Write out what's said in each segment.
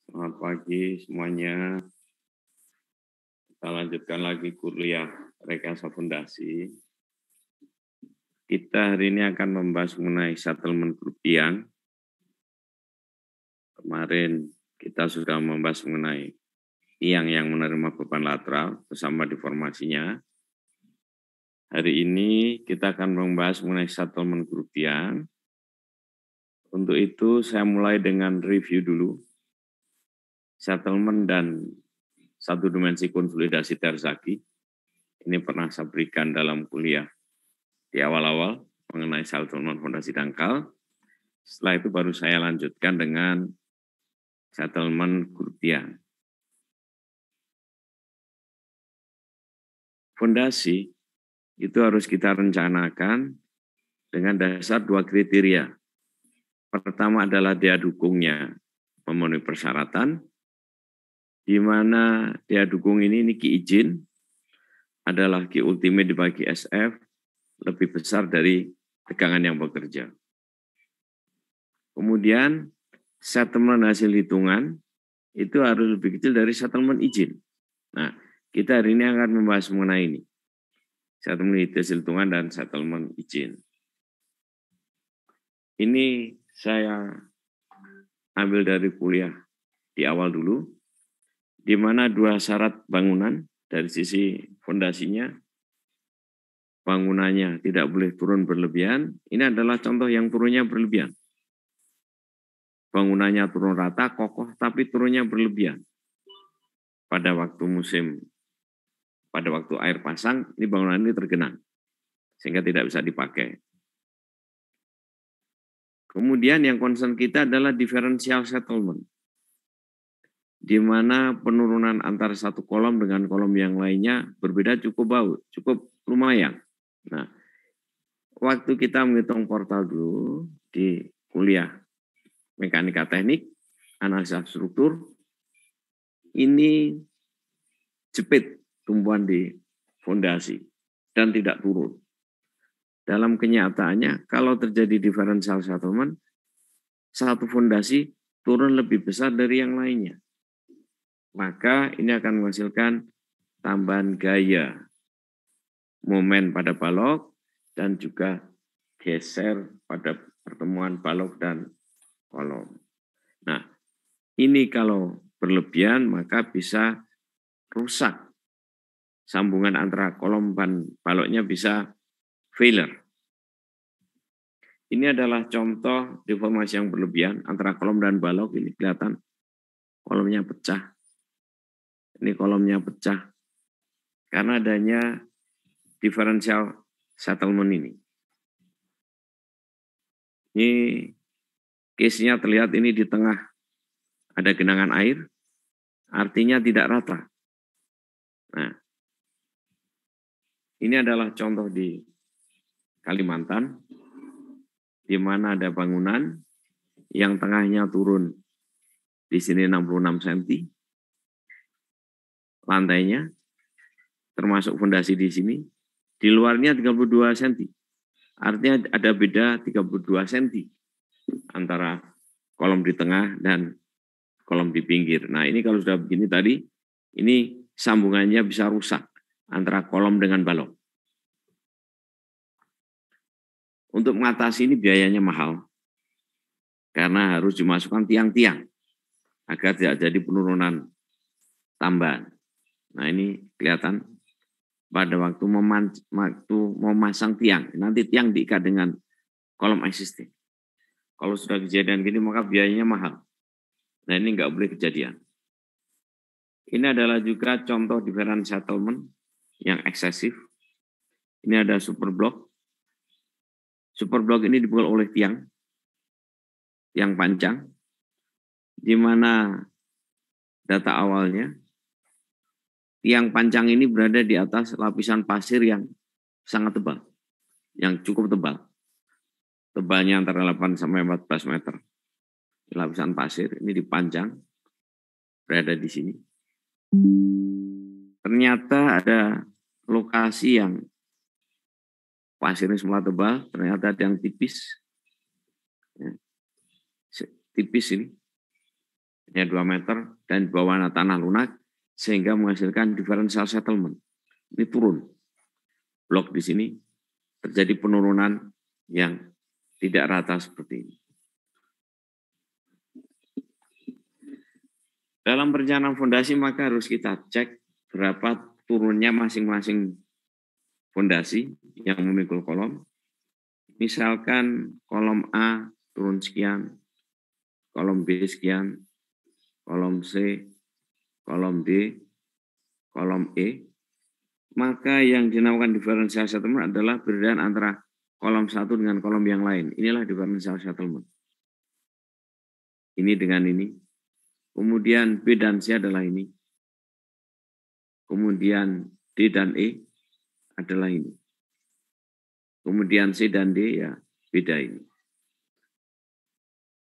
Selamat pagi semuanya. Kita lanjutkan lagi kuliah rekayasa fondasi. Kita hari ini akan membahas mengenai settlement grup tiang. Kemarin kita sudah membahas mengenai tiang yang menerima beban lateral bersama deformasinya. Hari ini kita akan membahas mengenai settlement grup tiang. Untuk itu saya mulai dengan review dulu. Settlement dan satu dimensi konsolidasi Terzaghi. Ini pernah saya berikan dalam kuliah di awal-awal mengenai settlement fondasi dangkal. Setelah itu baru saya lanjutkan dengan settlement grup tiang. Fondasi itu harus kita rencanakan dengan dasar dua kriteria. Pertama adalah daya dukungnya memenuhi persyaratan, di mana daya dukung ini Ki izin adalah Ki ultimate dibagi SF lebih besar dari tegangan yang bekerja. Kemudian settlement hasil hitungan itu harus lebih kecil dari settlement izin. Nah, kita hari ini akan membahas mengenai ini. Settlement hasil hitungan dan settlement izin. Ini saya ambil dari kuliah di awal dulu, di mana dua syarat bangunan dari sisi fondasinya, bangunannya tidak boleh turun berlebihan. Ini adalah contoh yang turunnya berlebihan. Bangunannya turun rata, kokoh, tapi turunnya berlebihan. Pada waktu air pasang, ini bangunan ini tergenang, sehingga tidak bisa dipakai. Kemudian yang concern kita adalah differential settlement, di mana penurunan antara satu kolom dengan kolom yang lainnya berbeda cukup lumayan. Nah, waktu kita menghitung portal dulu di kuliah mekanika teknik, analisa struktur, ini jepit tumpuan di fondasi dan tidak turun. Dalam kenyataannya, kalau terjadi differential settlement, satu fondasi turun lebih besar dari yang lainnya. Maka ini akan menghasilkan tambahan gaya momen pada balok dan juga geser pada pertemuan balok dan kolom. Nah, ini kalau berlebihan maka bisa rusak. Sambungan antara kolom dan baloknya bisa failure. Ini adalah contoh deformasi yang berlebihan antara kolom dan balok. Ini kelihatan kolomnya pecah. Ini kolomnya pecah karena adanya differential settlement ini. Ini case-nya terlihat ini di tengah ada genangan air, artinya tidak rata. Nah, ini adalah contoh di Kalimantan, di mana ada bangunan yang tengahnya turun di sini 66 cm, lantainya, termasuk fondasi di sini, di luarnya 32 cm. Artinya ada beda 32 cm antara kolom di tengah dan kolom di pinggir. Nah, ini kalau sudah begini tadi, ini sambungannya bisa rusak antara kolom dengan balok. Untuk mengatasi ini biayanya mahal, karena harus dimasukkan tiang-tiang agar tidak jadi penurunan tambahan. Nah, ini kelihatan pada waktu memasang tiang, nanti tiang diikat dengan kolom existing. Kalau sudah kejadian gini maka biayanya mahal. Nah, ini nggak boleh kejadian. Ini adalah juga contoh different settlement yang eksesif. Ini ada super block. Super block ini dipukul oleh tiang panjang, di mana data awalnya tiang panjang ini berada di atas lapisan pasir yang sangat tebal, yang cukup tebal. Tebalnya antara 8 sampai 14 meter. Lapisan pasir ini dipanjang, berada di sini. Ternyata ada lokasi yang pasirnya semula tebal, ternyata ada yang tipis. Ya, tipis ini. hanya 2 meter, dan di bawah tanah lunak, sehingga menghasilkan differential settlement. Ini turun. Blok di sini terjadi penurunan yang tidak rata seperti ini. Dalam perencanaan fondasi maka harus kita cek berapa turunnya masing-masing fondasi yang memikul kolom. Misalkan kolom A turun sekian, kolom B sekian, kolom C, kolom D, kolom E, maka yang dinamakan differential settlement adalah perbedaan antara kolom satu dengan kolom yang lain. Inilah differential settlement. Ini dengan ini. Kemudian B dan C adalah ini. Kemudian D dan E adalah ini. Kemudian C dan D ya beda ini.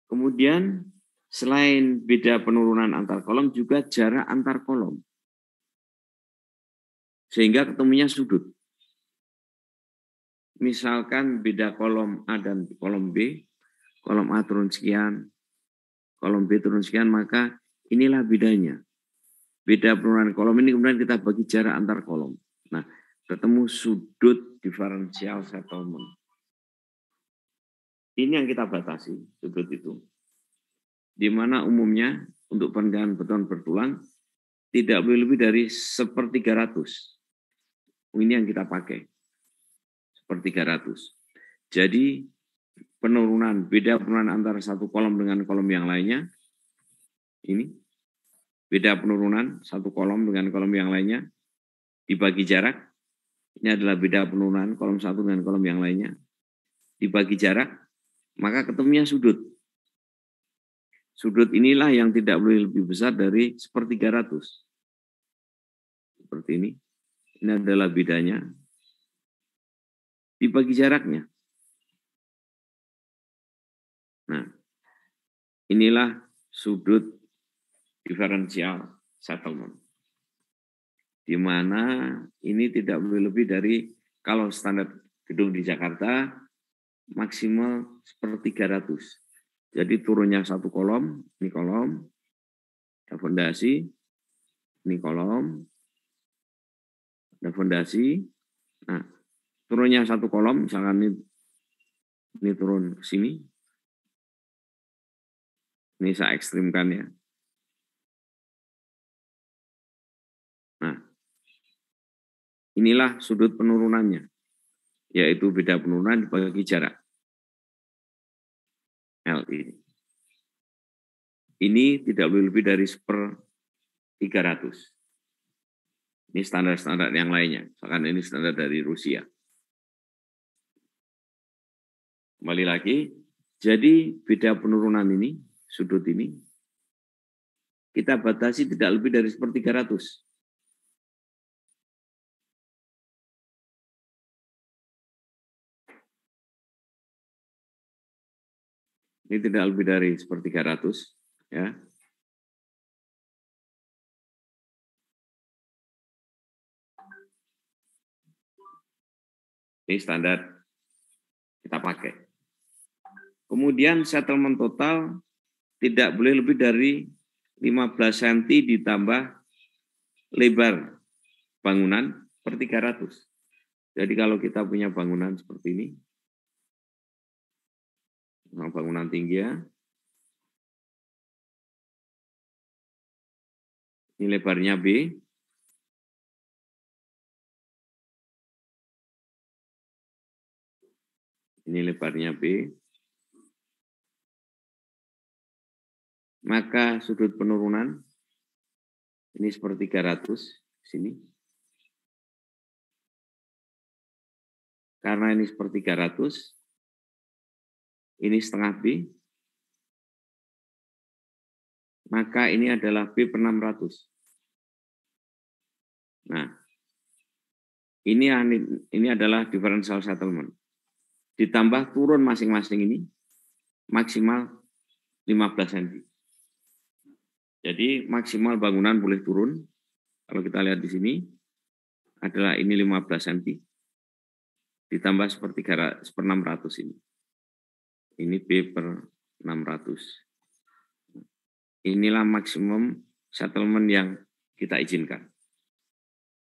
Kemudian selain beda penurunan antar kolom juga jarak antar kolom. Sehingga ketemunya sudut. Misalkan beda kolom A dan kolom B, kolom A turun sekian, kolom B turun sekian, maka inilah bedanya. Beda penurunan kolom ini kemudian kita bagi jarak antar kolom. Nah, ketemu sudut differential settlement. Ini yang kita batasi, sudut itu. Di mana umumnya untuk perencanaan beton bertulang tidak boleh lebih dari 1/300. Ini yang kita pakai. 1/300. Jadi beda penurunan antara satu kolom dengan kolom yang lainnya. Ini beda penurunan satu kolom dengan kolom yang lainnya dibagi jarak. Ini adalah beda penurunan kolom satu dengan kolom yang lainnya dibagi jarak, maka ketemunya sudut. Sudut inilah yang tidak boleh lebih besar dari 1/300. Seperti ini. Ini adalah bedanya. Dibagi jaraknya. Nah, inilah sudut differential settlement. Di mana ini tidak boleh lebih dari, kalau standar gedung di Jakarta, maksimal 1/300. Jadi turunnya satu kolom, ini kolom, ada fondasi, ini kolom, ada fondasi. Nah, turunnya satu kolom, misalkan ini turun ke sini. Ini saya ekstrimkan ya. Nah, inilah sudut penurunannya, yaitu beda penurunan dibagi jarak. L ini. Ini tidak boleh lebih dari 1/300. Ini standar-standar yang lainnya. Misalkan ini standar dari Rusia. Kembali lagi, jadi beda penurunan ini, sudut ini, kita batasi tidak lebih dari 1/300. Ini tidak lebih dari 1/300. Ya. Ini standar kita pakai. Kemudian settlement total tidak boleh lebih dari 15 cm ditambah lebar bangunan per 300. Jadi kalau kita punya bangunan seperti ini, bangunan tinggi ya, ini lebarnya B, ini lebarnya B, maka sudut penurunan ini 1/300 sini. Karena ini 1/300, ini setengah B, maka ini adalah B/600. Nah, ini adalah differential settlement. Ditambah turun masing-masing ini maksimal 15 cm. Jadi maksimal bangunan boleh turun. Kalau kita lihat di sini adalah ini 15 cm. Ditambah 1/600 ini. Ini B/600. inilah maksimum settlement yang kita izinkan.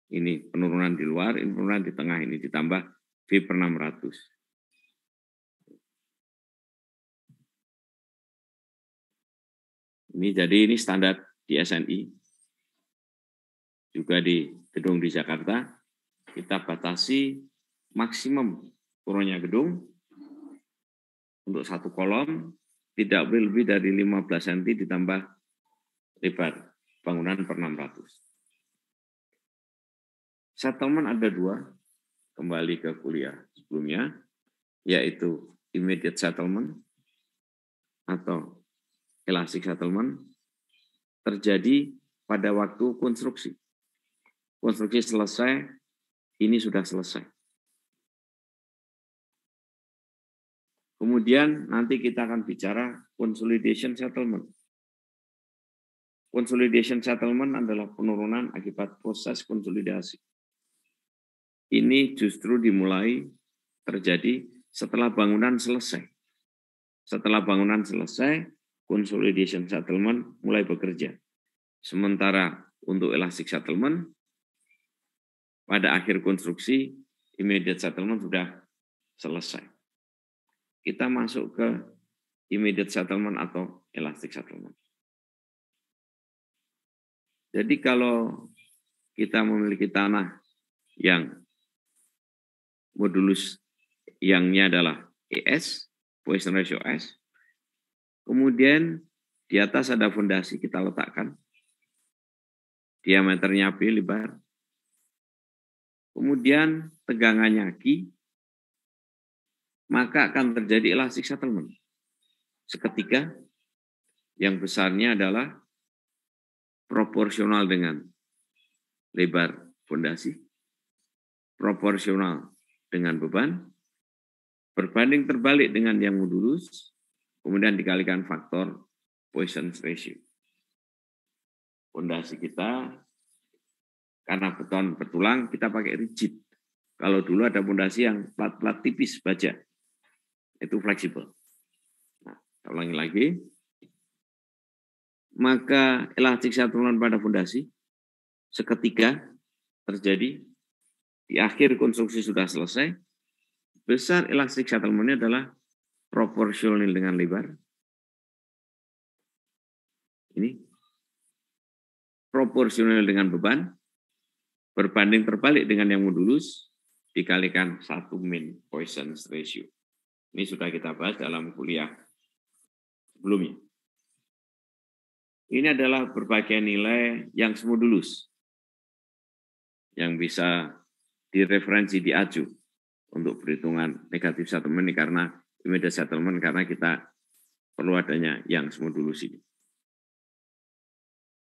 Ini penurunan di luar, ini penurunan di tengah, ini ditambah V per 600. Ini standar di SNI, juga di gedung di Jakarta, kita batasi maksimum turunnya gedung untuk satu kolom, tidak boleh lebih dari 15 cm ditambah lebar bangunan per 600. Settlement ada dua, kembali ke kuliah sebelumnya, yaitu immediate settlement atau elastic settlement terjadi pada waktu konstruksi. Konstruksi selesai, ini sudah selesai. Kemudian nanti kita akan bicara consolidation settlement. Consolidation settlement adalah penurunan akibat proses konsolidasi. Ini justru dimulai terjadi setelah bangunan selesai. Setelah bangunan selesai, consolidation settlement mulai bekerja. Sementara untuk elastic settlement, pada akhir konstruksi, immediate settlement sudah selesai. Kita masuk ke immediate settlement atau elastic settlement. Jadi kalau kita memiliki tanah yang modulus yangnya adalah ES, Poisson ratio S, kemudian di atas ada fondasi kita letakkan, diameternya B lebar, kemudian tegangannya Q, maka akan terjadi elastic settlement. Seketika, yang besarnya adalah proporsional dengan lebar fondasi, proporsional dengan beban, berbanding terbalik dengan yang modulus, kemudian dikalikan faktor Poisson ratio. Fondasi kita, karena beton bertulang, kita pakai rigid. Kalau dulu ada fondasi yang plat-plat tipis baja, itu fleksibel. Nah, saya ulangi lagi. Maka elastic settlement pada fondasi seketika terjadi di akhir konstruksi sudah selesai. Besar elastic settlement-nya adalah proporsional dengan lebar. Ini proporsional dengan beban, berbanding terbalik dengan yang modulus, dikalikan 1 min Poisson ratio. Ini sudah kita bahas dalam kuliah sebelumnya. Ini adalah berbagai nilai yang semodulus, yang bisa direferensi di AJU untuk perhitungan negatif settlement ini karena immediate settlement, karena kita perlu adanya yang semodulus ini.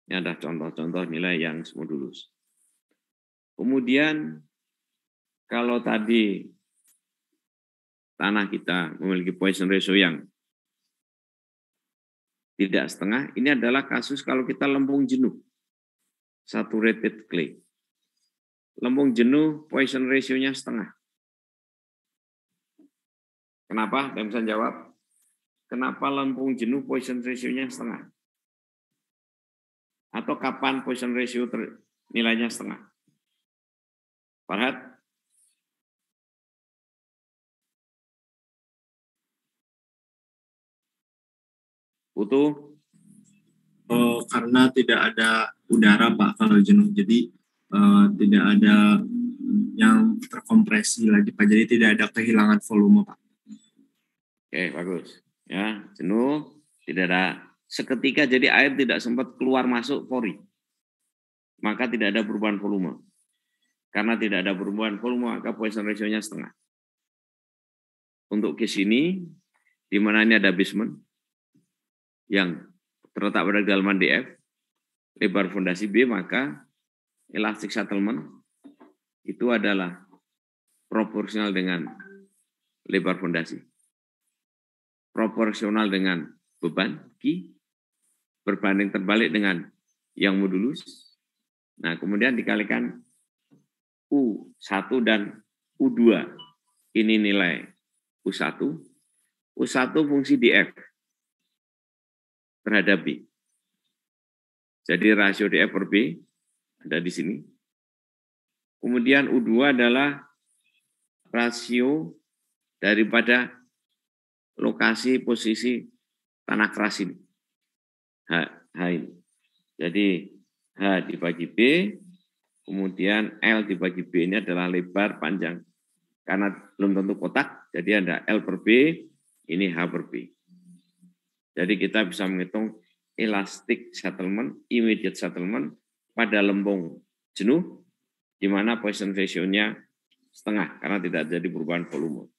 Ini ada contoh-contoh nilai yang semodulus. Kemudian kalau tadi tanah kita memiliki Poisson ratio yang tidak setengah, ini adalah kasus kalau kita lempung jenuh, saturated clay. Lempung jenuh Poisson ratio-nya setengah. Kenapa? Yang bisa jawab? Kenapa lempung jenuh Poisson ratio-nya setengah? Atau kapan Poisson ratio nilainya setengah? Farhad? Putu? Karena tidak ada udara Pak kalau jenuh, jadi tidak ada yang terkompresi lagi Pak, jadi tidak ada kehilangan volume Pak. Oke, bagus. Ya, jenuh, tidak ada seketika, jadi air tidak sempat keluar masuk pori. Maka tidak ada perubahan volume. Karena tidak ada perubahan volume, maka Poisson ratio-nya setengah. Untuk case ini, di mana ini ada basement yang terletak pada kedalaman DF, lebar fondasi B, maka elastic settlement itu adalah proporsional dengan lebar fondasi, proporsional dengan beban Q, berbanding terbalik dengan yang modulus. Nah, kemudian dikalikan U1 dan U2. Ini nilai U1. U1 fungsi DF terhadap B. Jadi rasio DF per B ada di sini. Kemudian U2 adalah rasio daripada lokasi posisi tanah keras ini. H ini. Jadi H dibagi B, kemudian L dibagi B ini adalah lebar panjang. Karena belum tentu kotak, jadi ada L per B, ini H per B. Jadi kita bisa menghitung elastic settlement, immediate settlement pada lempung jenuh, di mana Poisson ratio-nya setengah, karena tidak jadi perubahan volume.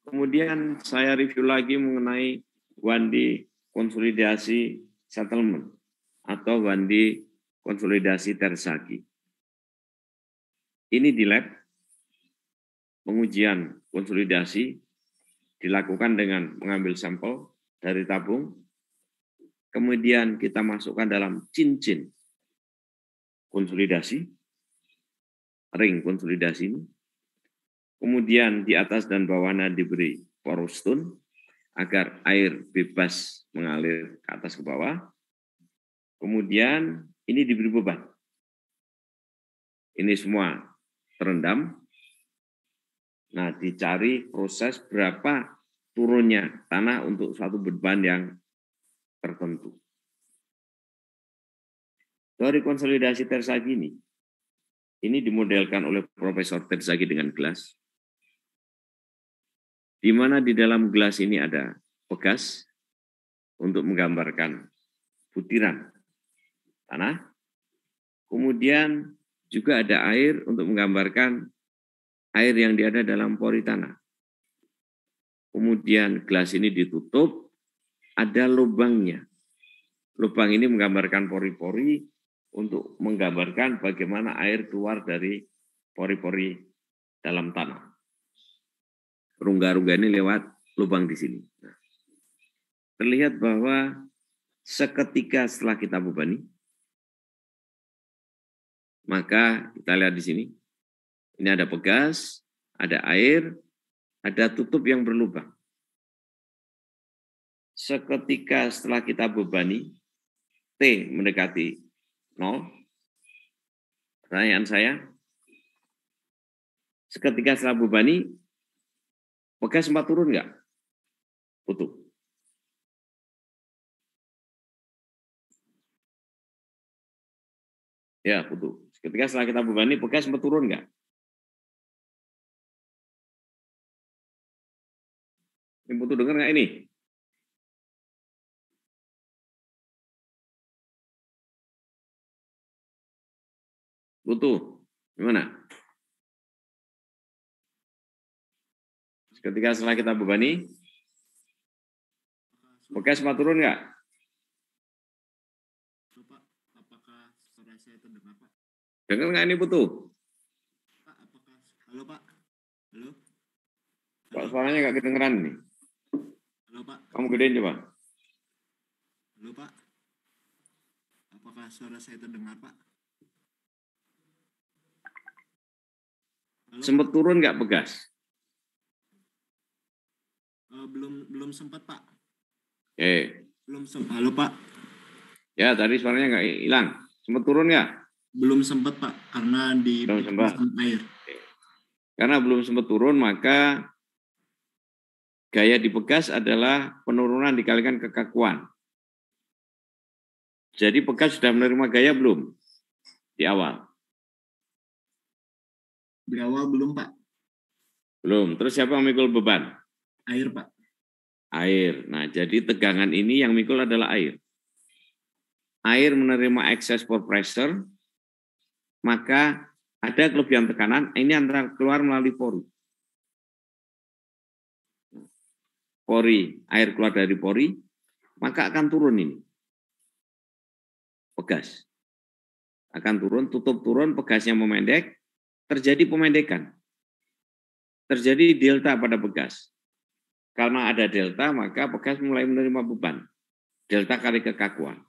Kemudian saya review lagi mengenai 1D konsolidasi settlement atau 1D konsolidasi Terzaghi. Ini di lab, pengujian konsolidasi dilakukan dengan mengambil sampel dari tabung, kemudian kita masukkan dalam cincin konsolidasi, ring konsolidasi ini, kemudian di atas dan bawahnya diberi porous stone agar air bebas mengalir ke atas ke bawah, kemudian ini diberi beban. Ini semua terendam. Nah, dicari proses berapa turunnya tanah untuk suatu beban yang tertentu. Teori konsolidasi Terzaghi ini dimodelkan oleh Profesor Terzaghi dengan gelas, di mana di dalam gelas ini ada pegas untuk menggambarkan butiran tanah, kemudian juga ada air untuk menggambarkan air yang ada dalam pori tanah. Kemudian gelas ini ditutup, ada lubangnya. Lubang ini menggambarkan pori-pori untuk menggambarkan bagaimana air keluar dari pori-pori dalam tanah. Rongga-rongga ini lewat lubang di sini. Nah, terlihat bahwa seketika setelah kita bebani, maka kita lihat di sini, ini ada pegas, ada air, ada tutup yang berlubang. Seketika setelah kita bebani, T mendekati 0. Pertanyaan saya, seketika setelah bebani, pegas sempat turun nggak? Putus. Ya, putus. Ketika setelah kita bebani, pegas sempat turun nggak? Ini Putu dengar nggak ini? Putu, gimana? Ketika setelah kita bebani, pegas sempat turun nggak? Pak, apakah suara saya terdengar, Pak? Dengar nggak ini Putu? Pak, apakah... Halo, Pak. Halo? Kok suaranya nggak kedengeran nih? Halo, Pak. Kamu gedein coba. Halo, Pak. Apakah suara saya terdengar, Pak? Halo, Sempat Pak. turun nggak pegas? Belum sempat, Pak. Belum sempat. Halo, Pak. Ya, tadi suaranya nggak hilang. Sempat turun nggak? Belum sempat, Pak, karena di air. Karena belum sempat turun, maka gaya di pegas adalah penurunan dikalikan kekakuan. Jadi pegas sudah menerima gaya belum? Di awal? Di awal belum, Pak. Belum. Terus siapa yang mikul beban? Air, Pak. Air. Nah, jadi tegangan ini yang mikul adalah air. Air menerima excess pore pressure, maka ada kelebihan tekanan, ini antara keluar melalui pori. Pori, air keluar dari pori, maka akan turun ini. Pegas. Akan turun, tutup turun, pegasnya memendek, terjadi pemendekan. Terjadi delta pada pegas. Karena ada delta, maka pegas mulai menerima beban. Delta kali kekakuan.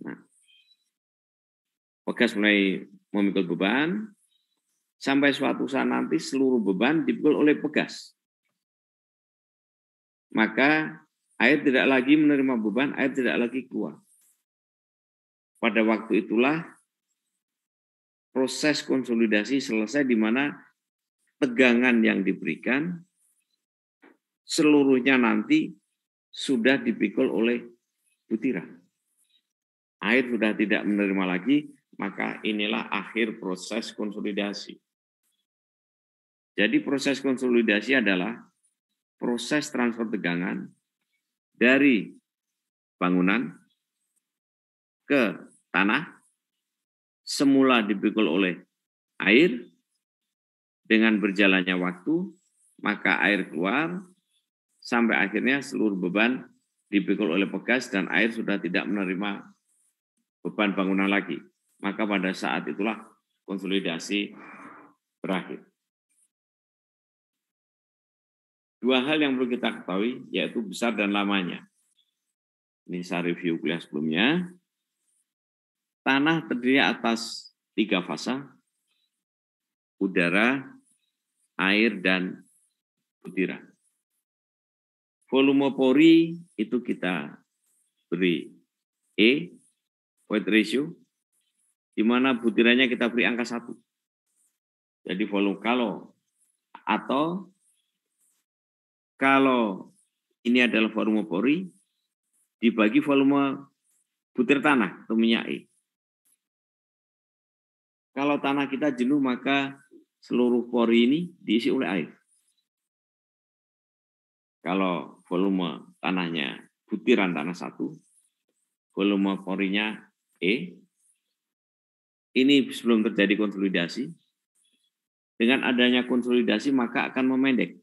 Nah, pegas mulai memikul beban, sampai suatu saat nanti seluruh beban dipikul oleh pegas. Maka air tidak lagi menerima beban, air tidak lagi keluar. pada waktu itulah proses konsolidasi selesai di mana tegangan yang diberikan seluruhnya nanti sudah dipikul oleh butiran. Air sudah tidak menerima lagi, maka inilah akhir proses konsolidasi. Jadi proses konsolidasi adalah proses transfer tegangan dari bangunan ke tanah, semula dipikul oleh air, dengan berjalannya waktu, maka air keluar, sampai akhirnya seluruh beban dipikul oleh pegas dan air sudah tidak menerima beban bangunan lagi. Maka pada saat itulah konsolidasi berakhir. Dua hal yang perlu kita ketahui, yaitu besar dan lamanya. Ini saya review kuliah sebelumnya. Tanah terdiri atas 3 fasa, udara, air, dan butiran. Volume pori itu kita beri E, void ratio, di mana butirannya kita beri angka 1. Jadi volume kalau ini adalah volume pori, dibagi volume butir tanah atau minyak E. Kalau tanah kita jenuh, maka seluruh pori ini diisi oleh air. Kalau volume tanahnya butiran tanah 1, volume porinya E, ini sebelum terjadi konsolidasi. Dengan adanya konsolidasi maka akan memendek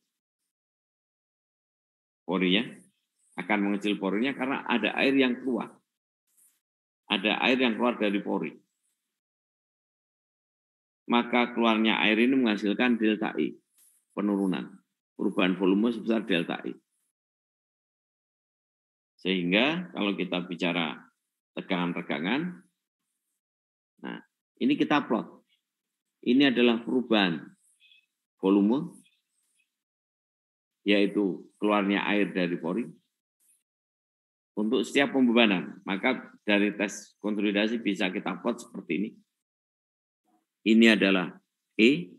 porinya, akan mengecil porinya karena ada air yang keluar. Ada air yang keluar dari pori. Maka keluarnya air ini menghasilkan delta I, penurunan. Perubahan volume sebesar delta I. Sehingga kalau kita bicara tegangan-tegangan, nah ini kita plot. Ini adalah perubahan volume, yaitu keluarnya air dari pori, untuk setiap pembebanan. Maka dari tes konsolidasi bisa kita plot seperti ini. Ini adalah E,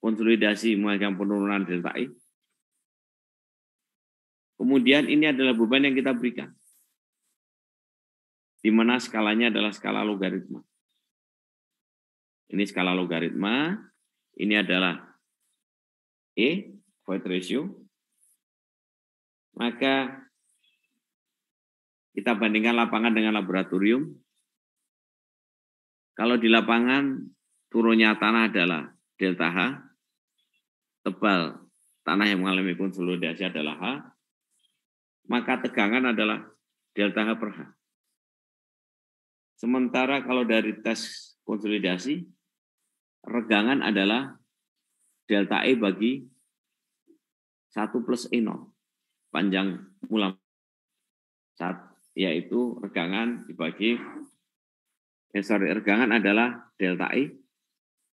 konsolidasi menghasilkan penurunan delta E. Kemudian ini adalah beban yang kita berikan, di mana skalanya adalah skala logaritma. Ini skala logaritma, ini adalah E, void ratio. Maka kita bandingkan lapangan dengan laboratorium. Kalau di lapangan turunnya tanah adalah delta H, tebal tanah yang mengalami konsolidasi adalah H, maka tegangan adalah delta H per H. Sementara kalau dari tes konsolidasi, regangan adalah delta E bagi 1 plus E0, panjang mula, yaitu regangan dibagi, regangan adalah delta E,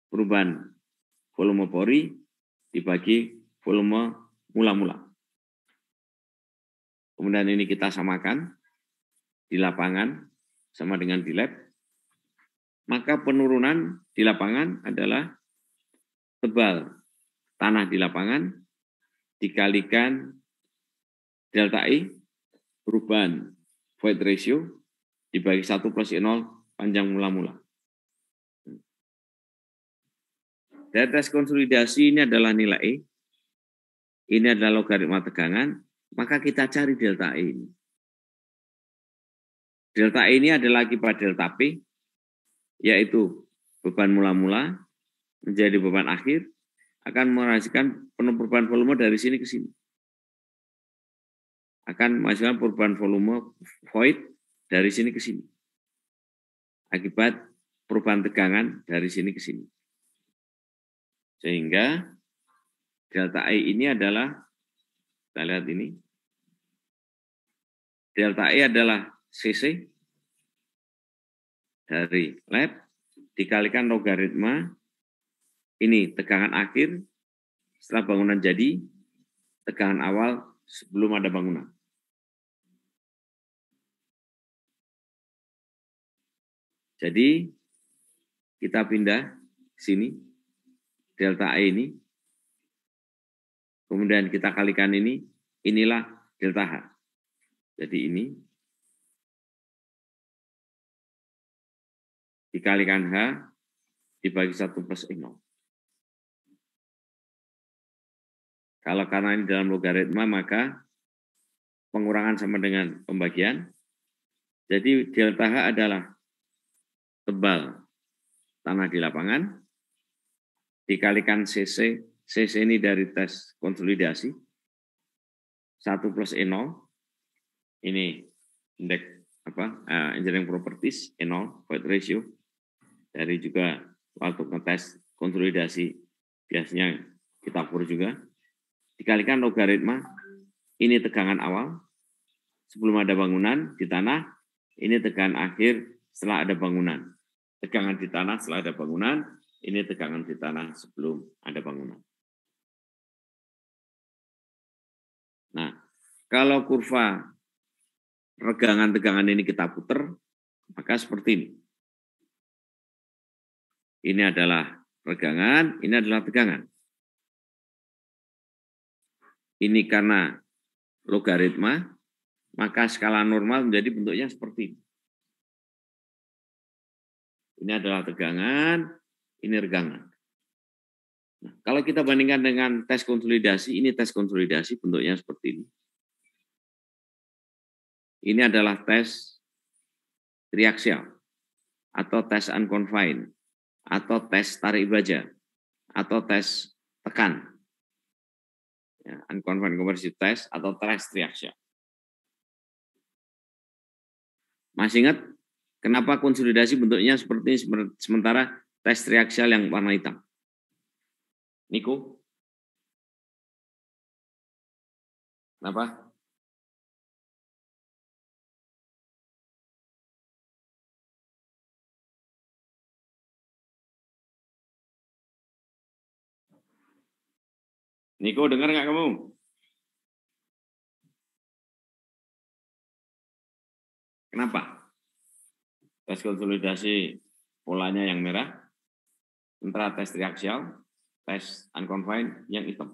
perubahan volume pori dibagi volume mula-mula. Kemudian ini kita samakan di lapangan sama dengan di lab. Maka penurunan di lapangan adalah tebal tanah di lapangan dikalikan delta E, perubahan void ratio dibagi 1 plus E0 panjang mula-mula. Dari tes konsolidasi ini adalah nilai E, ini adalah logaritma tegangan, maka kita cari delta E ini. Delta E ini adalah akibat delta P, yaitu beban mula-mula menjadi beban akhir, akan menghasilkan perubahan volume dari sini ke sini. Akan menghasilkan perubahan volume void dari sini ke sini. Akibat perubahan tegangan dari sini ke sini. Sehingga delta E ini adalah, kita lihat ini, delta E adalah CC dari lab dikalikan logaritma, ini tegangan akhir setelah bangunan jadi, tegangan awal sebelum ada bangunan. Jadi kita pindah sini, delta E ini, kemudian kita kalikan ini, inilah delta H. Jadi ini dikalikan H dibagi 1 plus E0. Kalau karena ini dalam logaritma, maka pengurangan sama dengan pembagian. Jadi delta H adalah tebal tanah di lapangan, dikalikan CC. CC ini dari tes konsolidasi. 1 plus E0, ini indeks engineering properties, E0, void ratio. Dari juga waktu ngetes konsolidasi, biasanya kita ukur juga. Dikalikan logaritma, ini tegangan awal, sebelum ada bangunan di tanah, ini tegangan akhir setelah ada bangunan. Tegangan di tanah setelah ada bangunan, ini tegangan di tanah sebelum ada bangunan. Nah, kalau kurva regangan-tegangan ini kita putar, maka seperti ini. Ini adalah regangan, ini adalah tegangan. Ini karena logaritma, maka skala normal menjadi bentuknya seperti ini. Ini adalah tegangan, ini regangan. Nah, kalau kita bandingkan dengan tes konsolidasi, ini tes konsolidasi bentuknya seperti ini. Ini adalah tes triaksial, atau tes unconfined, atau tes tarik baja, atau tes tekan. Ya, unconfined conversion test atau tes triaksial. Masih ingat kenapa konsolidasi bentuknya seperti ini, sementara tes triaksial yang warna hitam? Niko? Kenapa? Niko, dengar nggak kamu? Kenapa? Tes konsolidasi polanya yang merah, sementara tes triaksial, tes unconfined yang hitam.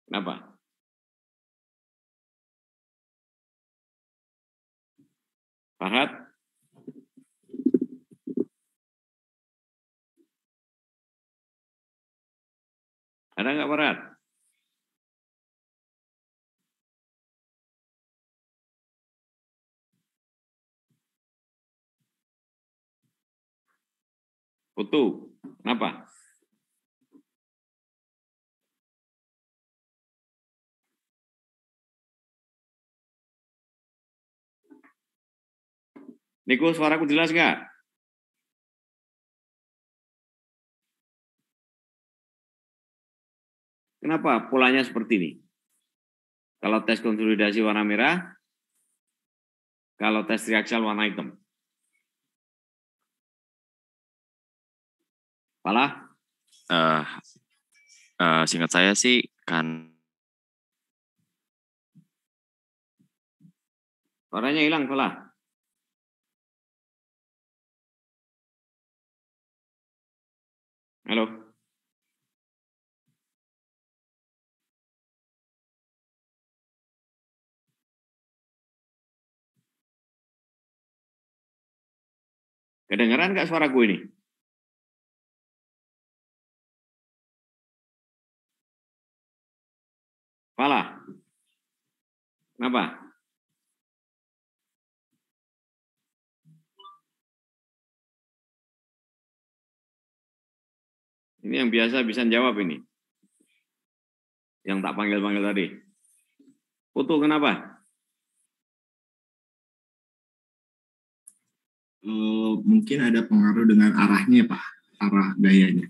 Kenapa? Farhat? Ada nggak Farhat? Foto. Kenapa? Niko, suaraku jelas nggak? Kenapa polanya seperti ini? Kalau tes konsolidasi warna merah, kalau tes triaksial warna hitam. Pala? Singkat saya sih kan. Suaranya hilang, Pala. Halo? Kedengeran nggak suaraku ini? Pala? Kenapa? Ini yang biasa bisa jawab ini. Yang tak panggil-panggil tadi. Foto kenapa? Mungkin ada pengaruh dengan arahnya, Pak. Arah gayanya.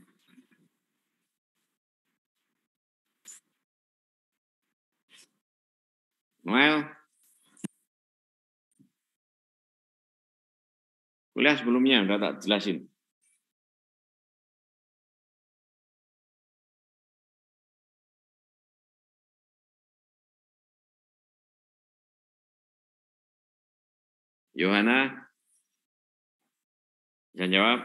Noel? Kuliah sebelumnya udah tak jelasin. Yohana, bisa jawab?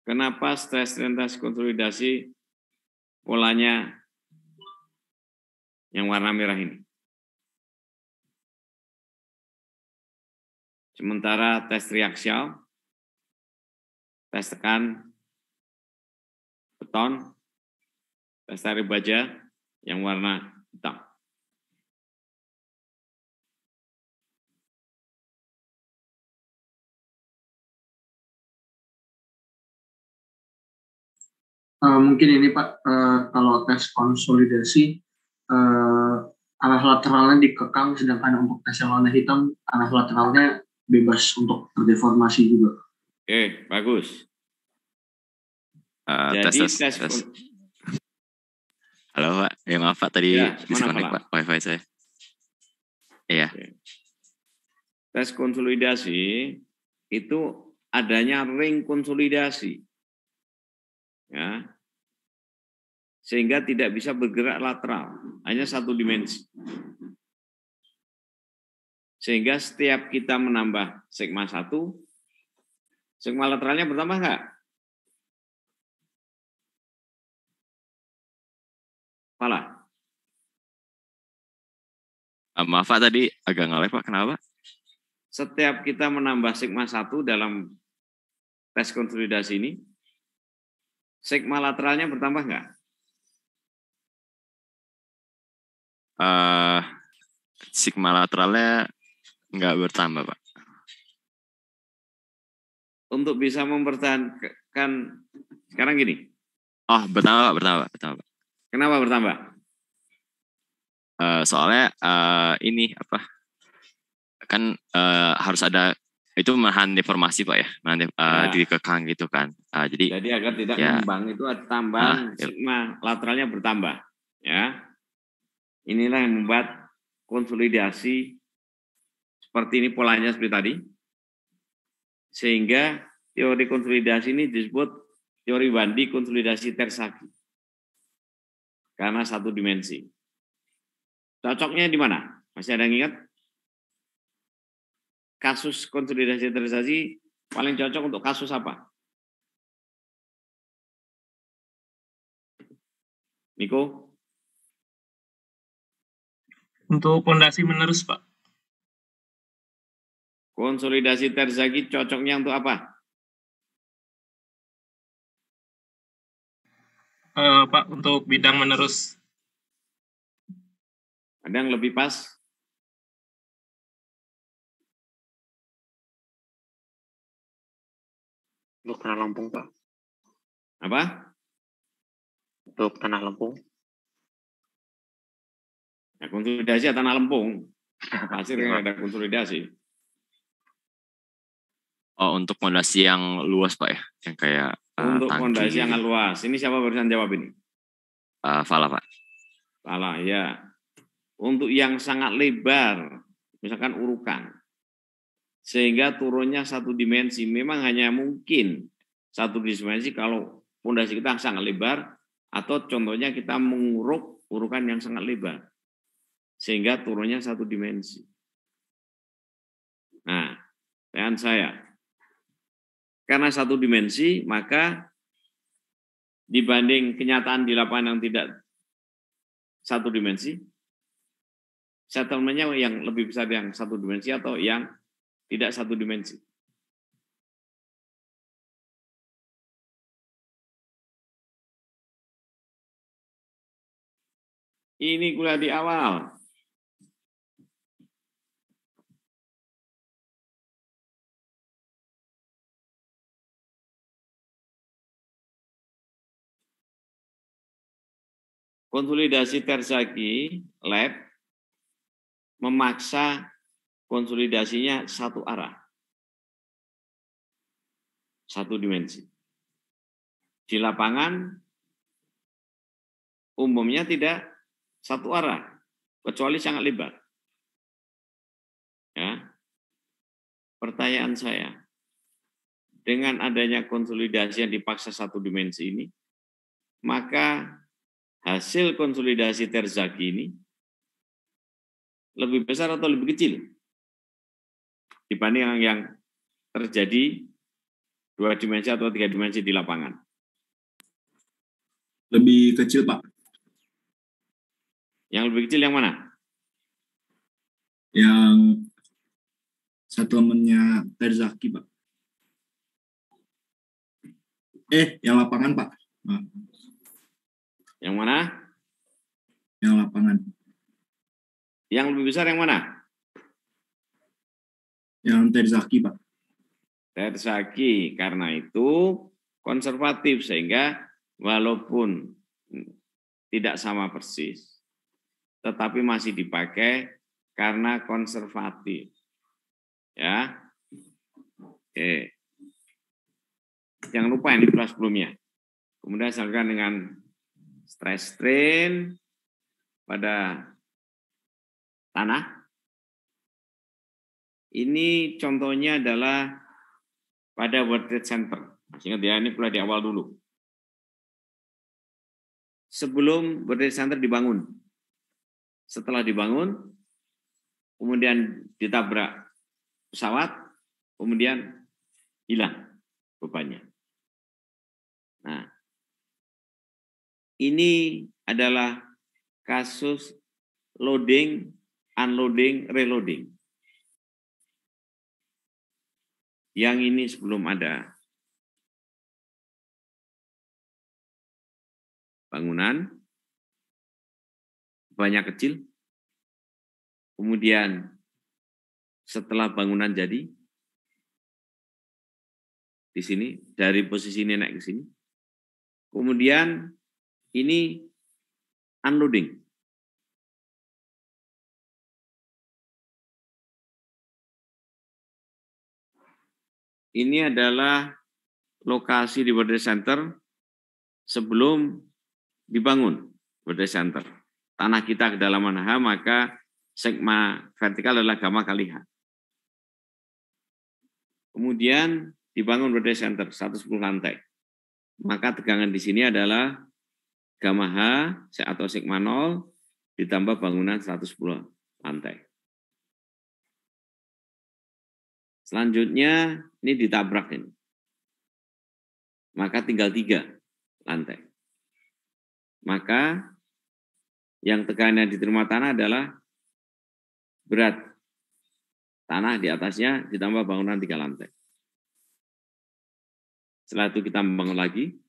Kenapa stres orientasi konsolidasi polanya yang warna merah ini? Sementara tes triaksial, tes tekan beton, tes tarik baja yang warna hitam. Mungkin ini Pak, kalau tes konsolidasi arah lateralnya dikekang, sedangkan untuk tes yang warna hitam arah lateralnya bebas untuk terdeformasi juga. Oke, bagus. Jadi tes. Halo Pak, ya maaf Pak tadi ya, disconnect Pak, wifi saya. Iya. Oke. Tes konsolidasi itu adanya ring konsolidasi, ya, sehingga tidak bisa bergerak lateral, hanya satu dimensi. Sehingga setiap kita menambah sigma 1, sigma lateralnya bertambah nggak? Malah. Maaf Pak tadi agak nge-lag Pak, kenapa? Setiap kita menambah sigma 1 dalam tes konsolidasi ini, sigma lateralnya bertambah nggak? Sigma lateralnya nggak bertambah Pak. Untuk bisa mempertahankan, sekarang gini. Oh, bertambah Pak. Kenapa bertambah? Soalnya ini apa? Kan harus ada itu menahan deformasi Pak ya, menahan dikekang gitu kan. Jadi agar tidak ngembang itu ada tambahan sigma lateralnya bertambah, ya. Inilah yang membuat konsolidasi seperti ini polanya seperti tadi. Sehingga teori konsolidasi ini disebut teori Bandi konsolidasi Terzaghi. Karena satu dimensi. Cocoknya di mana? Masih ada yang ingat? Kasus konsolidasi Terzaghi paling cocok untuk kasus apa? Niko? Untuk pondasi menerus, Pak. Konsolidasi Terzaghi cocoknya untuk apa? Pak, untuk bidang menerus. Ada yang lebih pas? Untuk tanah Lampung, Pak. Apa? Untuk tanah Lampung. Ya, konsolidasi tanah lempung. Pasir yang ada konsolidasi. Oh, untuk fondasi yang luas Pak ya, yang kayak untuk fondasi gitu. yang luas. Ini siapa barusan jawab ini? Fala Pak. Fala, ya. Untuk yang sangat lebar, misalkan urukan, sehingga turunnya satu dimensi, memang hanya mungkin satu dimensi kalau fondasi kita sangat lebar, atau contohnya kita menguruk urukan yang sangat lebar, sehingga turunnya satu dimensi. Nah, pertanyaan saya, karena satu dimensi, maka dibanding kenyataan di lapangan yang tidak satu dimensi, settlement-nya yang lebih besar yang satu dimensi atau yang tidak satu dimensi? Ini kuliah di awal. Konsolidasi Terzaghi lab memaksa konsolidasinya satu arah, satu dimensi. Di lapangan umumnya tidak satu arah, kecuali sangat lebar. Ya. Pertanyaan saya, dengan adanya konsolidasi yang dipaksa satu dimensi ini, maka hasil konsolidasi Terzaghi ini lebih besar atau lebih kecil dibanding yang terjadi 2 dimensi atau 3 dimensi di lapangan. Lebih kecil, Pak. Yang lebih kecil yang mana? Yang settlement-nya Terzaghi, Pak. Yang lapangan, Pak. Yang mana? Yang lapangan. Yang lebih besar yang mana? Yang Terzaghi, Pak. Terzaghi, karena itu konservatif sehingga walaupun tidak sama persis, tetapi masih dipakai karena konservatif. Ya, oke. Jangan lupa ini kelas sebelumnya. Kemudian misalkan dengan stress strain pada tanah. Ini contohnya adalah pada World Trade Center. Ingat ya, ini pula di awal dulu. Sebelum World Trade Center dibangun. Setelah dibangun, kemudian ditabrak pesawat, kemudian hilang bebannya. Nah, ini adalah kasus loading, unloading, reloading. Yang ini sebelum ada bangunan, banyak kecil, kemudian setelah bangunan jadi, di sini, dari posisi ini naik ke sini, kemudian ini unloading. Ini adalah lokasi di World Trade Center sebelum dibangun World Trade Center. Tanah kita kedalaman H, maka sigma vertikal adalah gamma kali H. Kemudian dibangun World Trade Center 110 lantai. Maka tegangan di sini adalah gamma H atau sigma 0 ditambah bangunan 110 lantai. Selanjutnya ini ditabrak ini. Maka tinggal 3 lantai. Maka yang tekanan yang diterima tanah adalah berat tanah di atasnya ditambah bangunan 3 lantai. Setelah itu kita membangun lagi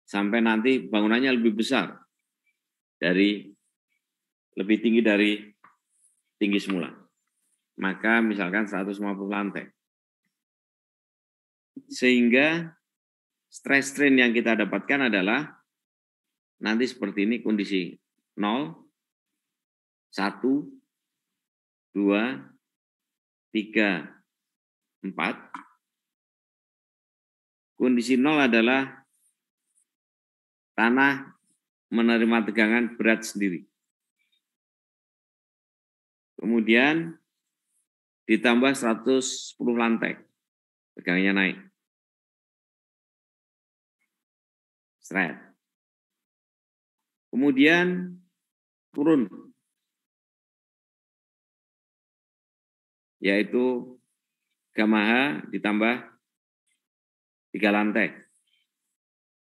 sampai nanti bangunannya lebih besar dari lebih tinggi dari tinggi semula. Maka misalkan 150 lantai. Sehingga stress strain yang kita dapatkan adalah nanti seperti ini kondisi 0, 1, 2, 3, 4. Kondisi 0 adalah tanah menerima tegangan berat sendiri. Kemudian ditambah 110 lantai, tegangannya naik. Straight. Kemudian turun, yaitu gamma H ditambah 3 lantai,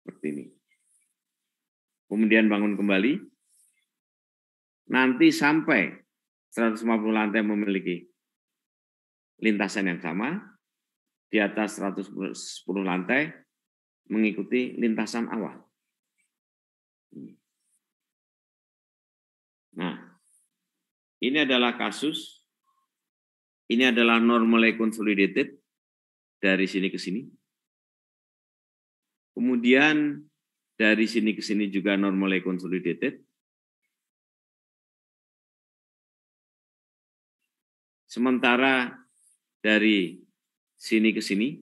seperti ini. Kemudian bangun kembali, nanti sampai 150 lantai memiliki lintasan yang sama, di atas 110 lantai mengikuti lintasan awal. Nah, ini adalah kasus, ini adalah normally consolidated dari sini ke sini. Kemudian dari sini ke sini juga normally consolidated. Sementara dari sini ke sini,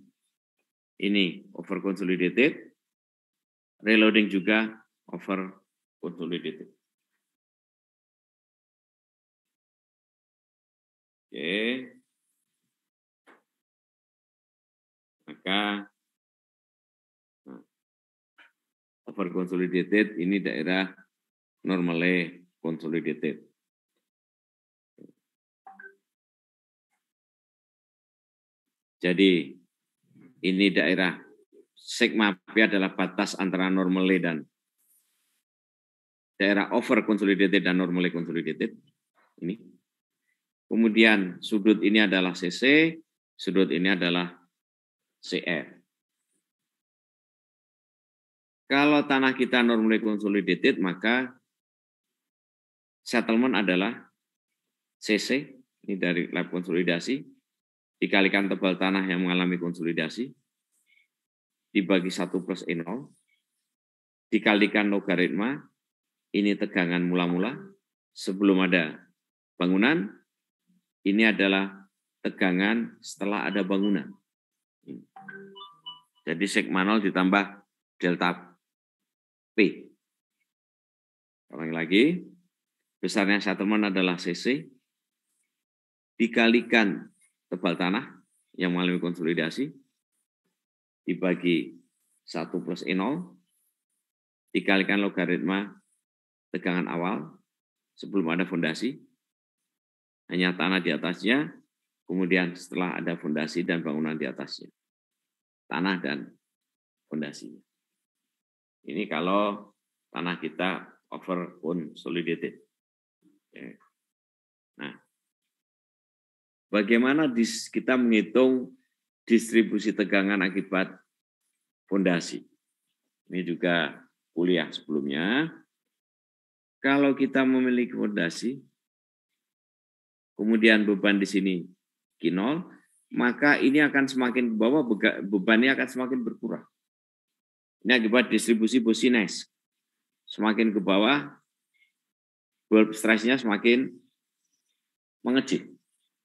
ini over consolidated, reloading juga over consolidated. Oke. Maka over consolidated ini daerah normally consolidated. Jadi ini daerah sigma P adalah batas antara normally dan daerah over consolidated dan normally consolidated. Ini. Kemudian sudut ini adalah CC, sudut ini adalah CR. Kalau tanah kita normally consolidated, maka settlement adalah CC, ini dari lab konsolidasi, dikalikan tebal tanah yang mengalami konsolidasi, dibagi 1 plus E0, dikalikan logaritma, ini tegangan mula-mula, sebelum ada bangunan, ini adalah tegangan setelah ada bangunan. Jadi sigma 0 ditambah delta P. Ulangi lagi, besarnya settlement adalah CC, dikalikan tebal tanah yang mengalami konsolidasi, dibagi 1 plus E0, dikalikan logaritma tegangan awal sebelum ada fondasi, hanya tanah di atasnya, kemudian setelah ada fondasi dan bangunan di atasnya. Tanah dan fondasinya. Ini kalau tanah kita over consolidated. Nah, bagaimana kita menghitung distribusi tegangan akibat fondasi? Ini juga kuliah sebelumnya. Kalau kita memiliki fondasi, kemudian beban di sini Q0, maka ini akan semakin ke bawah, bebannya akan semakin berkurang. Ini akibat distribusi Boussinesq. Semakin ke bawah, bulk stress-nya semakin mengecil.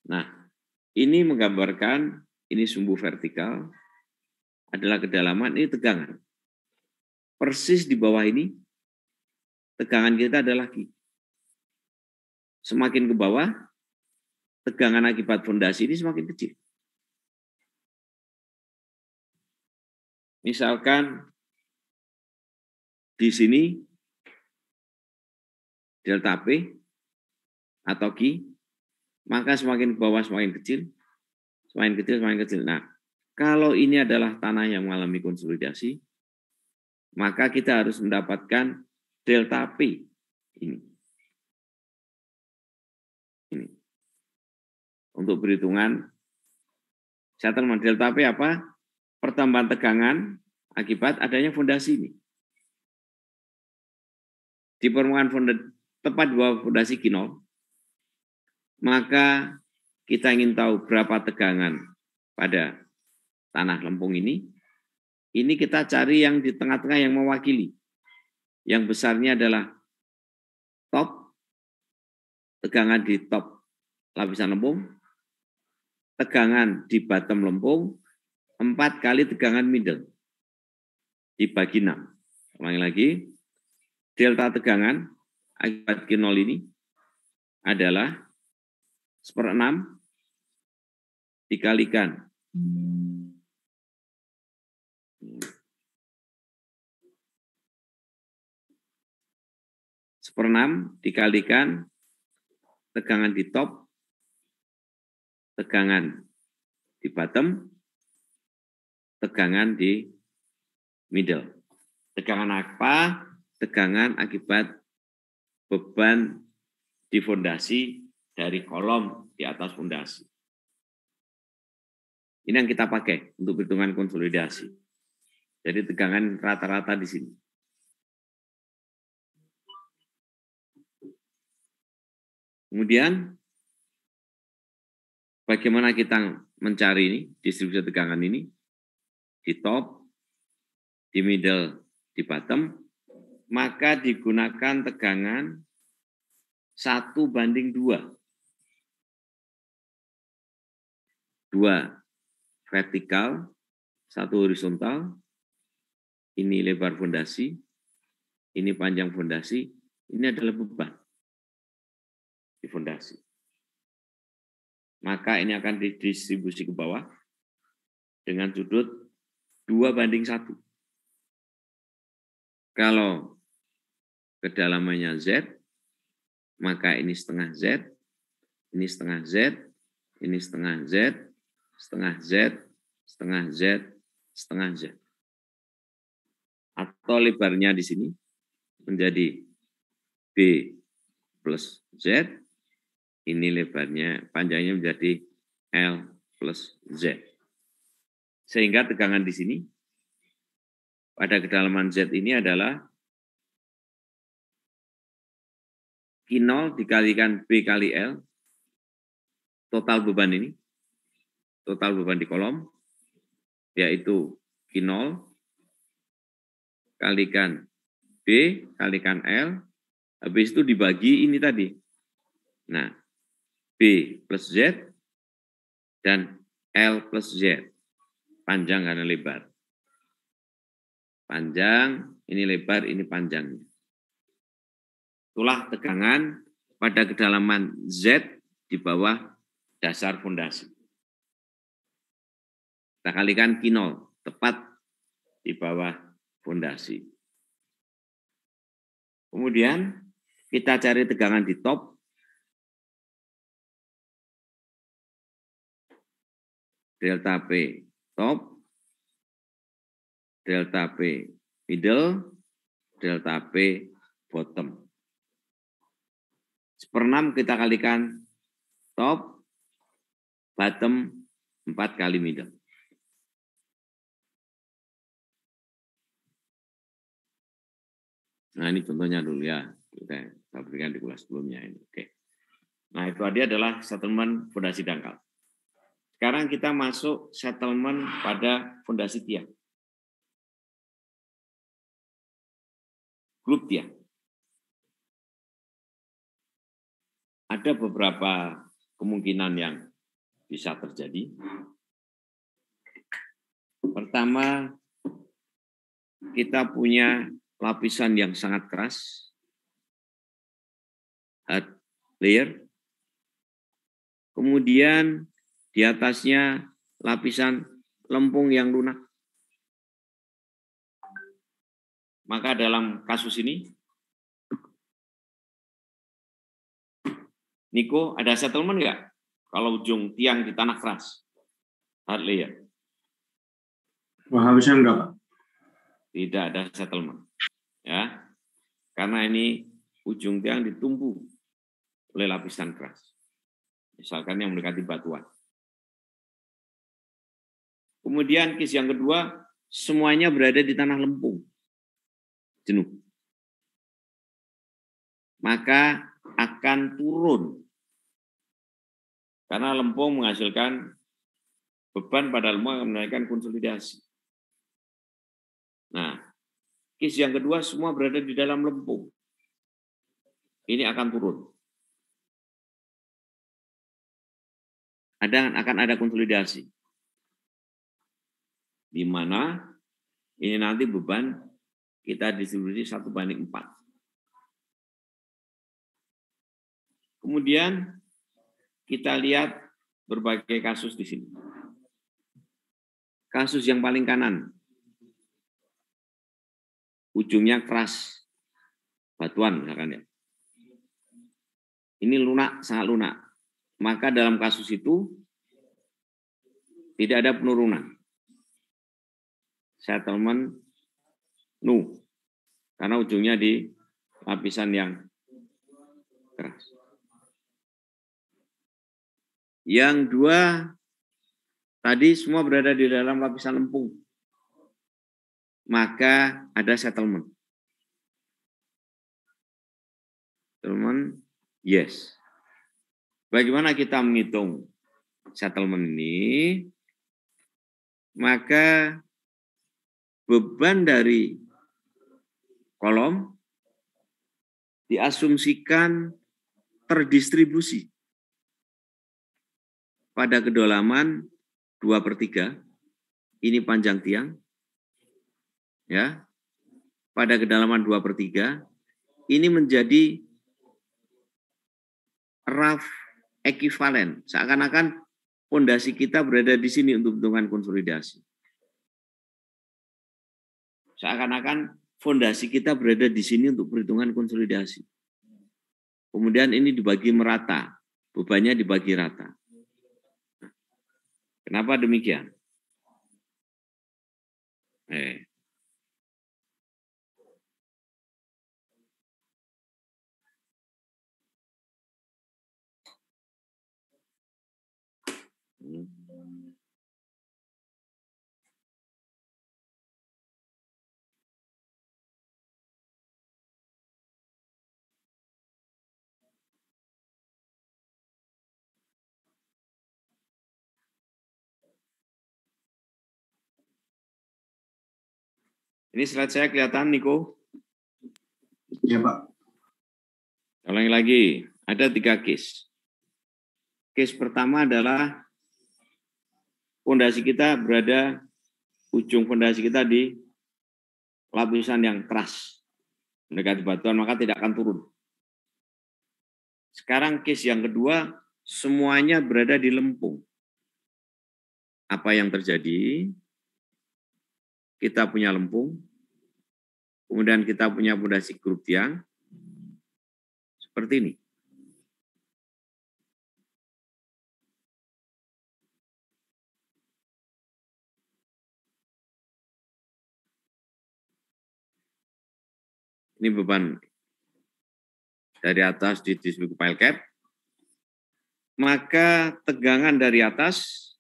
Nah, ini menggambarkan, ini sumbu vertikal, adalah kedalaman, ini tegangan. Persis di bawah ini, tegangan kita adalah Q. Semakin ke bawah, tegangan akibat fondasi ini semakin kecil. Misalkan di sini delta P atau Q, maka semakin ke bawah semakin kecil, semakin kecil, semakin kecil. Nah, kalau ini adalah tanah yang mengalami konsolidasi, maka kita harus mendapatkan delta P ini. Ini. Untuk perhitungan settlement delta P apa? Pertambahan tegangan akibat adanya fondasi ini. Di permukaan tepat di bawah fondasi Q0, maka kita ingin tahu berapa tegangan pada tanah lempung ini. Ini kita cari yang di tengah-tengah yang mewakili. Yang besarnya adalah top, tegangan di top lapisan lempung, tegangan di bottom lempung, 4 kali tegangan middle, dibagi 6. Ulangi lagi, delta tegangan akibat Q0 ini adalah 1/6 dikalikan 1/6 dikalikan tegangan di top, tegangan di bottom, tegangan di middle. Tegangan apa? Tegangan akibat beban di fondasi dari kolom di atas fondasi. Ini yang kita pakai untuk perhitungan konsolidasi. Jadi tegangan rata-rata di sini. Kemudian bagaimana kita mencari ini distribusi tegangan ini di top, di middle, di bottom, maka digunakan tegangan 1:2. 2 vertikal, 1 horizontal, ini lebar fondasi, ini panjang fondasi, ini adalah beban di fondasi. Maka ini akan didistribusi ke bawah. dengan sudut 2:1. Kalau kedalamannya Z, maka ini setengah Z, ini setengah Z, ini setengah Z, setengah Z, setengah Z, setengah Z. Atau lebarnya di sini menjadi B plus Z, ini lebarnya, panjangnya menjadi L plus Z. Sehingga tegangan di sini pada kedalaman Z ini adalah Q0 dikalikan B kali L, total beban ini, total beban di kolom, yaitu Q0 kalikan B kalikan L, habis itu dibagi ini tadi. Nah, B plus Z dan L plus Z, panjang karena lebar. Panjang, ini lebar, ini panjang. Itulah tegangan pada kedalaman Z di bawah dasar fondasi. Kita kalikan Q0, tepat di bawah fondasi. Kemudian kita cari tegangan di top. Delta P top, delta P middle, delta P bottom. 1/6 kita kalikan top, bottom 4 kali middle. Nah ini contohnya dulu ya, kita berikan di kelas sebelumnya ini. Oke. Nah itu tadi adalah settlement fondasi dangkal. Sekarang kita masuk settlement pada fondasi tiang. Grup tiang. Ada beberapa kemungkinan yang bisa terjadi. Pertama, kita punya lapisan yang sangat keras, hard layer. Kemudian di atasnya lapisan lempung yang lunak. Maka dalam kasus ini, Niko, ada settlement nggak? Kalau ujung tiang di tanah keras, hard layer. Wah, harusnya enggak, Pak. Tidak ada settlement. Ya, karena ini ujung tiang ditumpu oleh lapisan keras. Misalkan yang mendekati batuan. Kemudian case yang kedua, semuanya berada di tanah lempung, jenuh. Maka akan turun. Karena lempung menghasilkan beban pada lempung akan menaikkan konsolidasi. Nah, case yang kedua semua berada di dalam lempung. Ini akan turun. Akan ada konsolidasi. Di mana ini nanti beban kita distribusi 1/4. Kemudian kita lihat berbagai kasus di sini. Kasus yang paling kanan, ujungnya keras, batuan misalkan ya. Ini lunak, sangat lunak. Maka dalam kasus itu tidak ada penurunan. Settlement no. Karena ujungnya di lapisan yang keras. Yang dua, tadi semua berada di dalam lapisan lempung. Maka ada settlement. Settlement, yes. Bagaimana kita menghitung settlement ini? Maka beban dari kolom diasumsikan terdistribusi pada kedalaman 2/3, ini panjang tiang, ya. Pada kedalaman 2/3, ini menjadi rough equivalent, seakan-akan fondasi kita berada di sini untuk perhitungan konsolidasi. Seakan-akan fondasi kita berada di sini untuk perhitungan konsolidasi. Kemudian ini dibagi merata, bebannya dibagi rata. Kenapa demikian? Ini slide saya kelihatan, Niko? Ya, Pak. Ulangi lagi, ada 3 case. Case pertama adalah fondasi kita berada, ujung fondasi kita di lapisan yang keras, mendekati batuan, maka tidak akan turun. Sekarang case yang kedua, semuanya berada di lempung. Apa yang terjadi? Kita punya lempung, kemudian kita punya fondasi grup tiang, seperti ini. Ini beban dari atas didistribusi ke pile cap, maka tegangan dari atas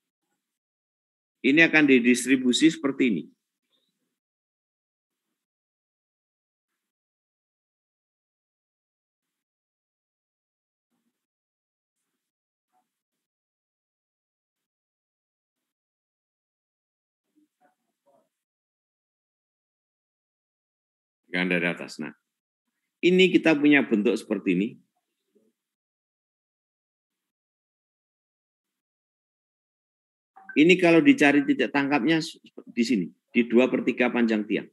ini akan didistribusi seperti ini. Tegangan dari atas. Nah, ini kita punya bentuk seperti ini. Ini kalau dicari titik tangkapnya di sini, di 2/3 panjang tiang.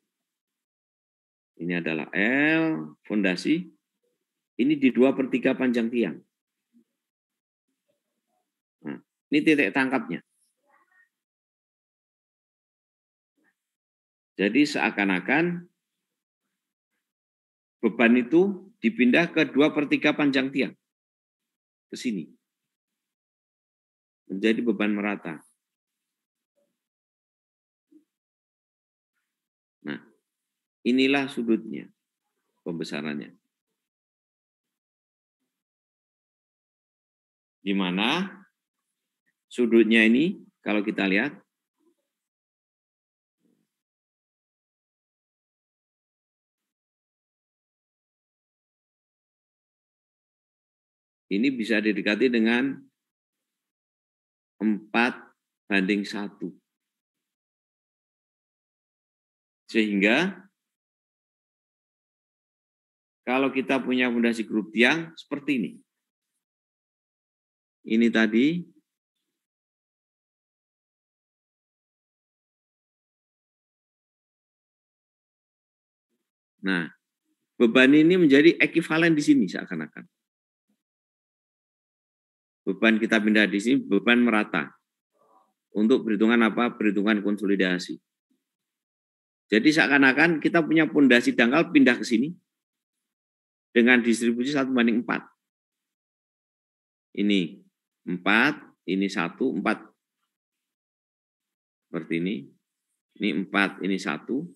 Ini adalah L, fondasi. Ini di 2/3 panjang tiang. Nah, ini titik tangkapnya. Jadi seakan-akan beban itu dipindah ke 2/3 panjang tiang. Ke sini. Menjadi beban merata. Nah, inilah sudutnya, pembesarannya. Di mana sudutnya ini, kalau kita lihat, ini bisa didekati dengan 4:1. Sehingga kalau kita punya fondasi grup tiang seperti ini. Ini tadi nah, beban ini menjadi ekivalen di sini seakan-akan. Beban kita pindah di sini, beban merata. Untuk perhitungan apa? Perhitungan konsolidasi. Jadi seakan-akan kita punya fondasi dangkal pindah ke sini dengan distribusi 1:4. Ini 4, ini 1, 4. Seperti ini. Ini 4, ini 1.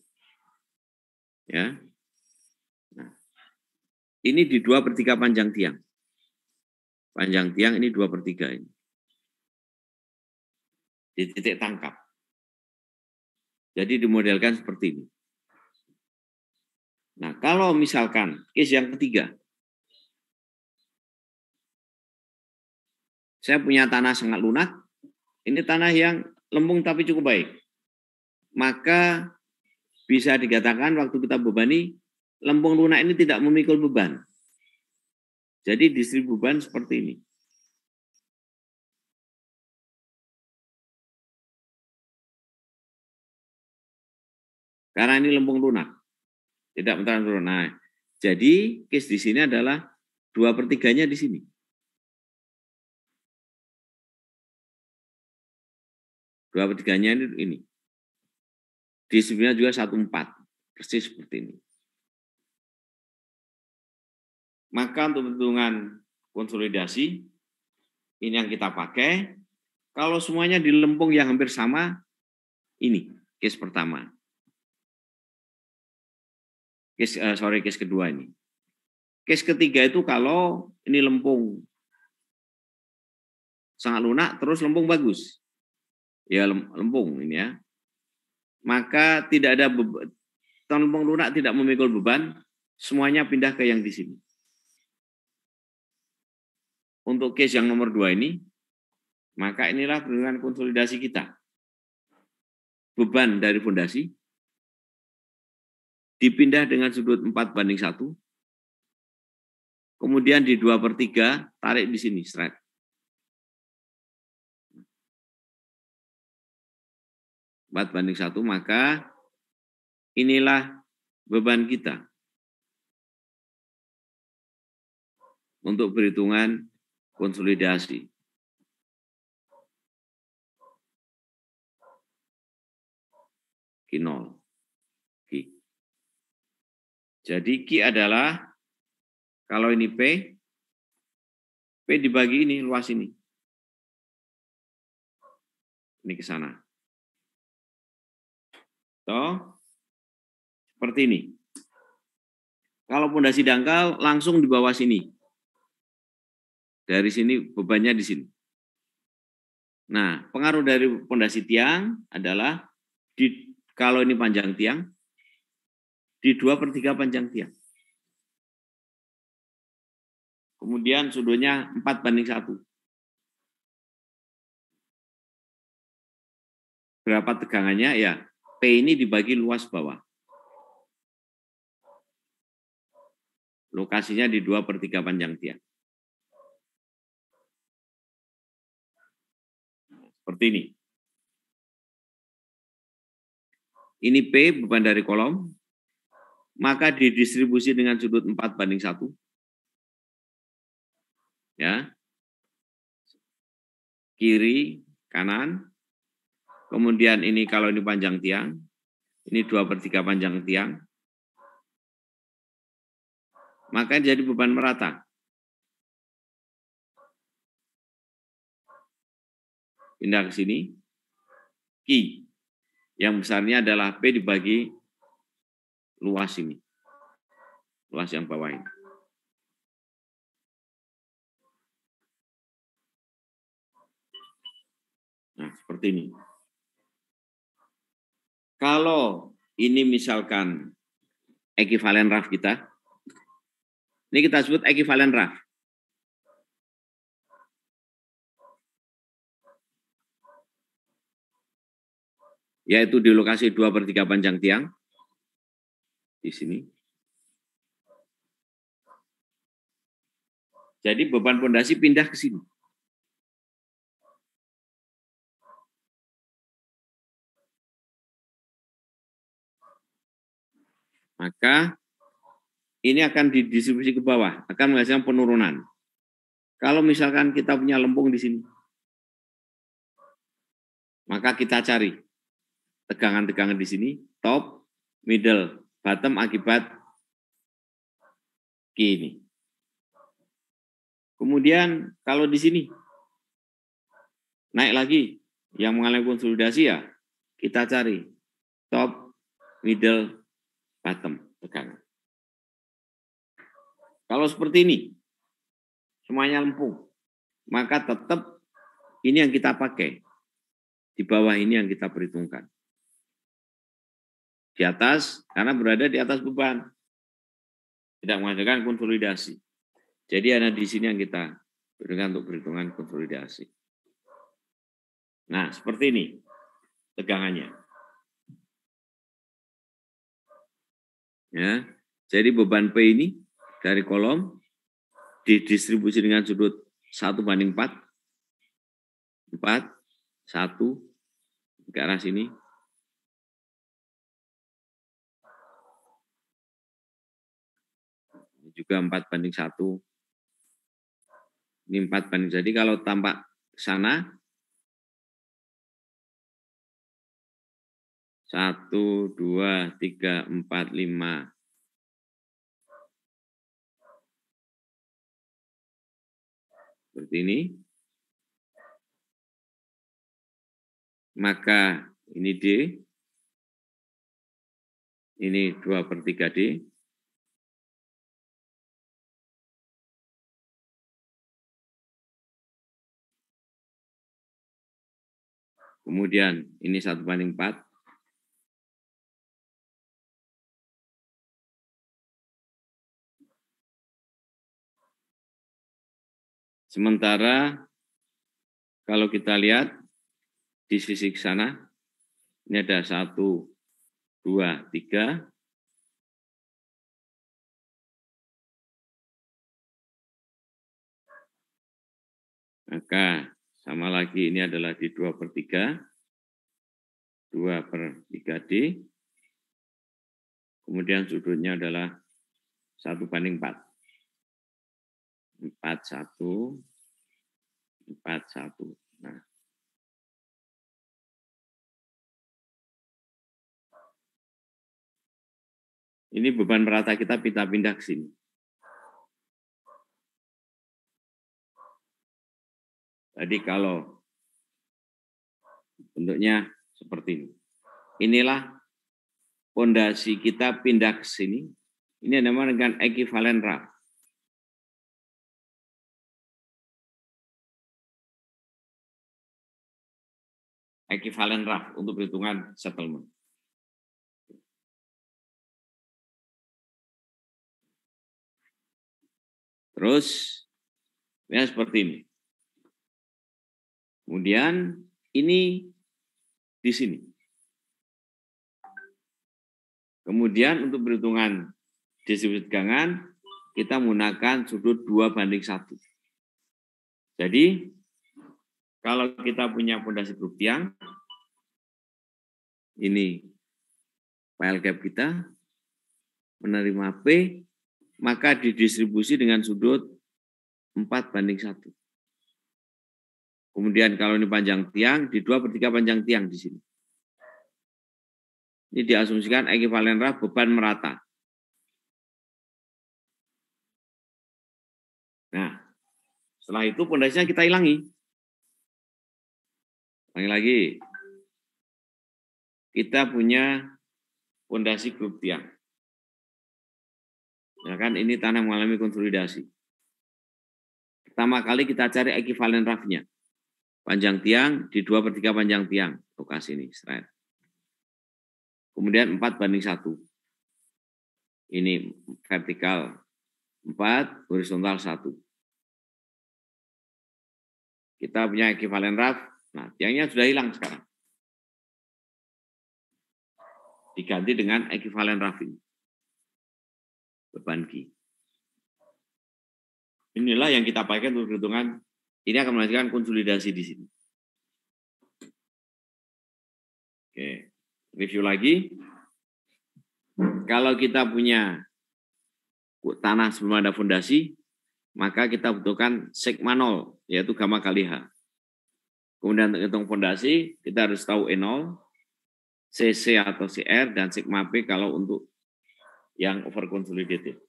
Ya. Nah, ini di 2/3 panjang tiang. Panjang tiang ini 2/3 ini. Di titik tangkap. Jadi dimodelkan seperti ini. Nah, kalau misalkan case yang ketiga, saya punya tanah sangat lunak, ini tanah yang lempung tapi cukup baik. Maka bisa dikatakan waktu kita bebani, lempung lunak ini tidak memikul beban. Jadi distribusi beban seperti ini. Karena ini lempung lunak, tidak mentransfer. Nah, jadi case di sini adalah 2/3-nya di sini. 2/3-nya ini. Distribusinya juga 1/4. Persis seperti ini. Maka untuk perhitungan konsolidasi, ini yang kita pakai. Kalau semuanya di lempung yang hampir sama, ini case pertama. Case kedua ini. Case ketiga itu kalau ini lempung sangat lunak, terus lempung bagus. Ya lempung ini ya. Maka tidak ada lempung lunak tidak memikul beban, semuanya pindah ke yang di sini. Untuk case yang nomor 2 ini, maka inilah perhitungan konsolidasi kita. Beban dari fondasi dipindah dengan sudut 4/1. Kemudian di 2/3 tarik di sini straight. Empat banding 1, maka inilah beban kita untuk perhitungan konsolidasi. Q0. Q. Jadi Q adalah, kalau ini P dibagi ini, luas ini. Ini ke sana. Toh, seperti ini. Kalau pondasi dangkal langsung di bawah sini. Dari sini bebannya di sini. Nah, pengaruh dari pondasi tiang adalah kalau ini panjang tiang, di 2/3 panjang tiang. Kemudian sudutnya 4/1. Berapa tegangannya? Ya, P ini dibagi luas bawah. Lokasinya di 2/3 panjang tiang. Seperti ini. Ini P, beban dari kolom. Maka didistribusi dengan sudut 4/1. Ya. Kiri, kanan. Kemudian ini kalau ini panjang tiang. Ini 2/3 panjang tiang. Maka jadi beban merata. Pindah ke sini. Q. Yang besarnya adalah P dibagi luas ini. Luas yang bawah ini. Nah, seperti ini. Kalau ini misalkan ekivalen raf kita, ini kita sebut ekivalen raf. Yaitu di lokasi 2/3 panjang tiang. Di sini. Jadi beban pondasi pindah ke sini. Maka ini akan didistribusi ke bawah, akan menghasilkan penurunan. Kalau misalkan kita punya lempung di sini, maka kita cari tegangan-tegangan di sini, top, middle, bottom akibat Q ini. Kemudian kalau di sini naik lagi, yang mengalami konsolidasi ya, kita cari top, middle, bottom tegangan. Kalau seperti ini, semuanya lempung, maka tetap ini yang kita pakai. Di bawah ini yang kita perhitungkan. Di atas, karena berada di atas beban. Tidak menghasilkan konsolidasi. Jadi ada di sini yang kita berikan untuk perhitungan konsolidasi. Nah, seperti ini tegangannya. Ya, jadi beban P ini dari kolom didistribusi dengan sudut 1/4. 4, 1 ke arah sini. Ini juga 4/1. Ini 4/1. Jadi kalau tampak ke sana, 1, 2, 3, 4, 5. Seperti ini. Maka ini D. Ini 2/3 D. Kemudian ini 1/4. Sementara kalau kita lihat di sisi sana, ini ada 1, 2, 3. Maka sama lagi ini adalah di 2/3. 2/3 D. Kemudian sudutnya adalah 1/4. 4, 1, 4, 1. Nah, ini beban merata kita pindah ke sini. Jadi kalau bentuknya seperti ini. Inilah pondasi kita pindah ke sini. Ini namanya dengan ekivalen raf. Ekivalen raf untuk perhitungan settlement. Terus ya seperti ini. Kemudian ini di sini. Kemudian untuk perhitungan distribusi tegangan kita menggunakan sudut 2/1. Jadi kalau kita punya pondasi grup tiang, ini pile gap kita menerima P, maka didistribusi dengan sudut 4/1. Kemudian kalau ini panjang tiang, di 2/3 panjang tiang di sini. Ini diasumsikan ekivalen raf beban merata. Nah, setelah itu pondasinya kita hilangi. Lagi, kita punya pondasi grup tiang. Ya kan, ini tanah mengalami konsolidasi. Pertama kali kita cari ekivalen rafnya. Panjang tiang di 2/3 panjang tiang. Lokasi ini, straight. Kemudian 4/1. Ini vertikal 4, horizontal 1. Kita punya ekivalen raf. Nah, tiangnya sudah hilang sekarang. Diganti dengan ekivalen raf ini. Beban Q. Inilah yang kita pakai untuk perhitungan. Ini akan menghasilkan konsolidasi di sini. Oke. Review lagi. Kalau kita punya tanah sebelum ada fondasi, maka kita butuhkan sigma 0, yaitu gamma kali H. Kemudian untuk hitung fondasi, kita harus tahu E0, CC atau CR, dan sigma P kalau untuk yang over consolidated.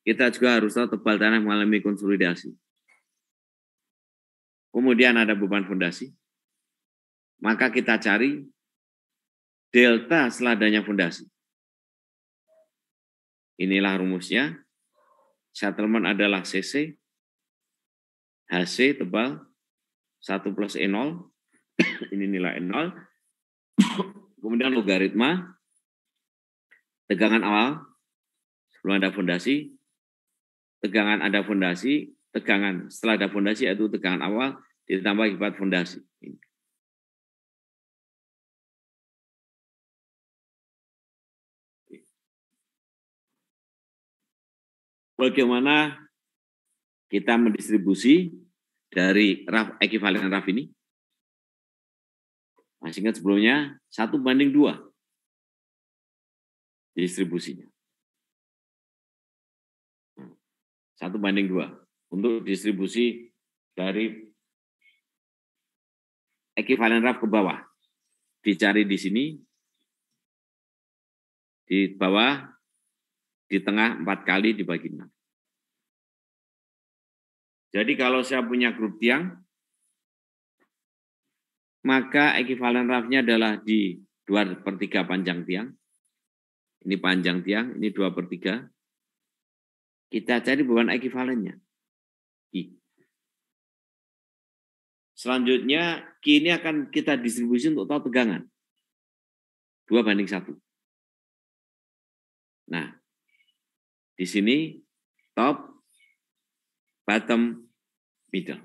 Kita juga harus tahu tebal tanah mengalami konsolidasi. Kemudian ada beban fondasi, maka kita cari delta setelah adanya fondasi. Inilah rumusnya. Settlement adalah CC, HC tebal, 1 plus E0, ini nilai E0, kemudian logaritma, tegangan awal, sebelum ada fondasi, tegangan ada fondasi, tegangan setelah ada fondasi yaitu tegangan awal, ditambah akibat fondasi. Bagaimana kita mendistribusi dari raf, ekivalen raf ini? Masih ingat sebelumnya 1/2 distribusinya. 1/2 untuk distribusi dari ekivalen raf ke bawah. Dicari di sini Di bawah, di tengah 4 kali dibagi 6. Jadi kalau saya punya grup tiang, maka ekivalen rafnya adalah di 2/3 panjang tiang. Ini panjang tiang, ini 2/3. Kita cari beban ekivalennya. I. Selanjutnya, Q ini akan kita distribusi untuk tahu tegangan. 2/1. Nah, di sini top, bottom, middle.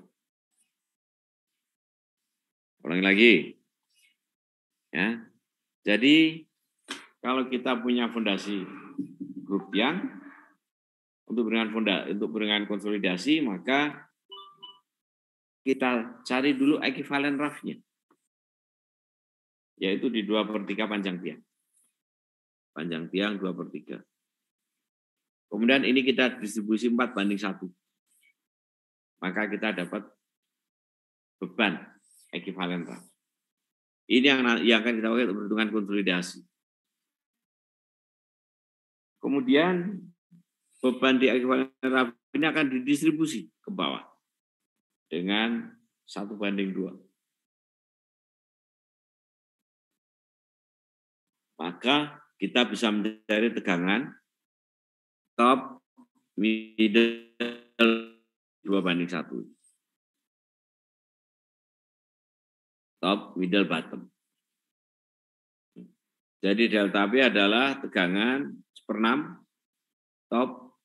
Ulangi lagi. Ya. Jadi, kalau kita punya fondasi grup tiang, untuk berikan konsolidasi, maka kita cari dulu ekivalen rafnya, yaitu di 2/3 panjang tiang. Panjang tiang 2/3. Kemudian ini kita distribusi 4/1. Maka kita dapat beban ekivalen raf. Ini yang akan kita pakai untuk perhitungan konsolidasi. Kemudian beban di ekivalen raf ini akan didistribusi ke bawah dengan 1/2. Maka kita bisa mencari tegangan top, middle, 2/1. Top, middle, bottom. Jadi delta P adalah tegangan 1/6, top,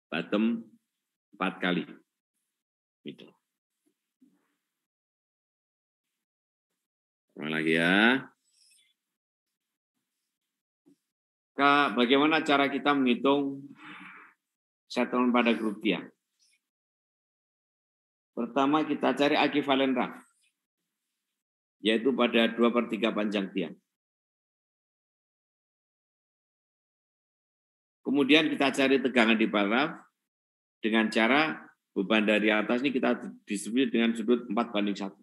bottom 4 kali. Middle. Ulang lagi ya. Bagaimana cara kita menghitung settlement pada grup tiang? Pertama kita cari ekivalen raf, yaitu pada 2/3 panjang tiang. Kemudian kita cari tegangan di raf dengan cara beban dari atas ini kita distribusi dengan sudut 4/1.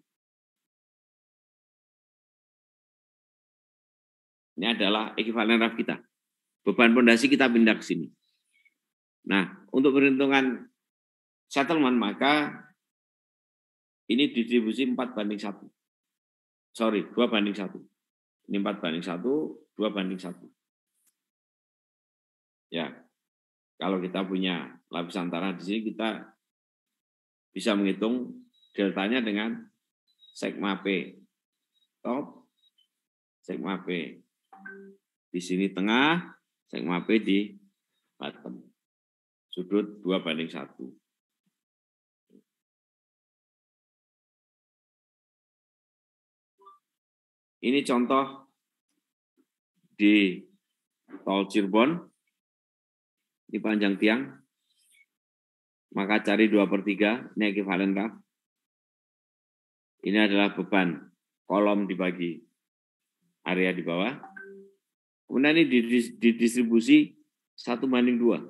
Ini adalah ekivalen raf kita. Beban pondasi kita pindah ke sini. Nah, untuk perhitungan settlement maka ini distribusi 4/1. Sorry, 2/1. Ini 4/1, 2/1. Ya, kalau kita punya lapisan tanah di sini kita bisa menghitung deltanya dengan sigma P top, sigma P di sini tengah, sigma P di bottom. Sudut 2/1. Ini contoh di tol Cirebon. Ini panjang tiang. Maka cari 2/3, ini ekivalen raf. Ini adalah beban kolom dibagi area di bawah. Kemudian ini didistribusi 1/2.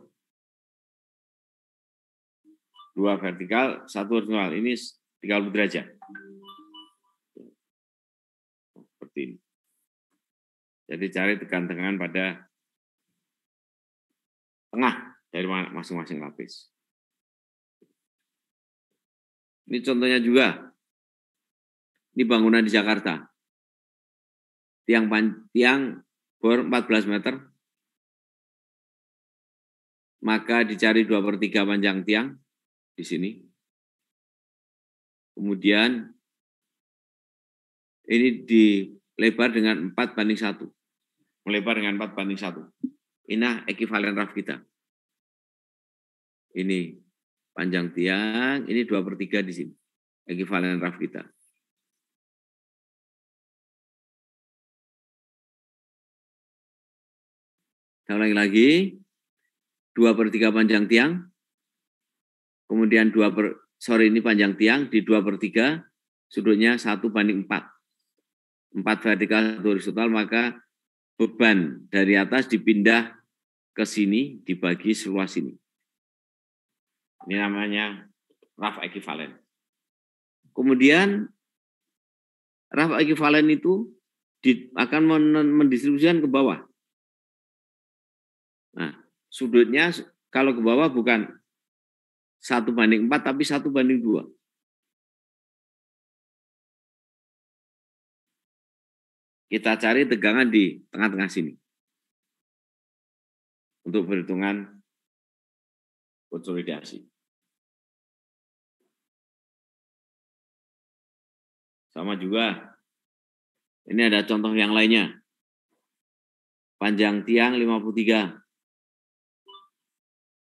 2 vertikal, 1 horizontal. Ini 30 derajat. Seperti ini. Jadi cari tegangan pada tengah dari masing-masing lapis. Ini contohnya juga. Ini bangunan di Jakarta. Tiang bor 14 meter. Maka dicari 2/3 panjang tiang di sini. Kemudian ini dilebar dengan 4/1. Melebar dengan 4/1. Ini ekivalen raf kita. Ini panjang tiang, ini 2/3 di sini. Ekivalen raf kita. Saya ulangi lagi. 2/3 panjang tiang. Kemudian ini panjang tiang di 2/3, sudutnya 1/4. 4 vertikal, 1 horizontal, maka beban dari atas dipindah ke sini, dibagi seluas ini. Ini namanya raf ekivalen. Kemudian raf ekivalen itu akan mendistribusikan ke bawah Nah, sudutnya kalau ke bawah bukan 1:4, tapi 1:2. Kita cari tegangan di tengah-tengah sini. Untuk perhitungan konsolidasi. Sama juga, ini ada contoh yang lainnya. Panjang tiang 53.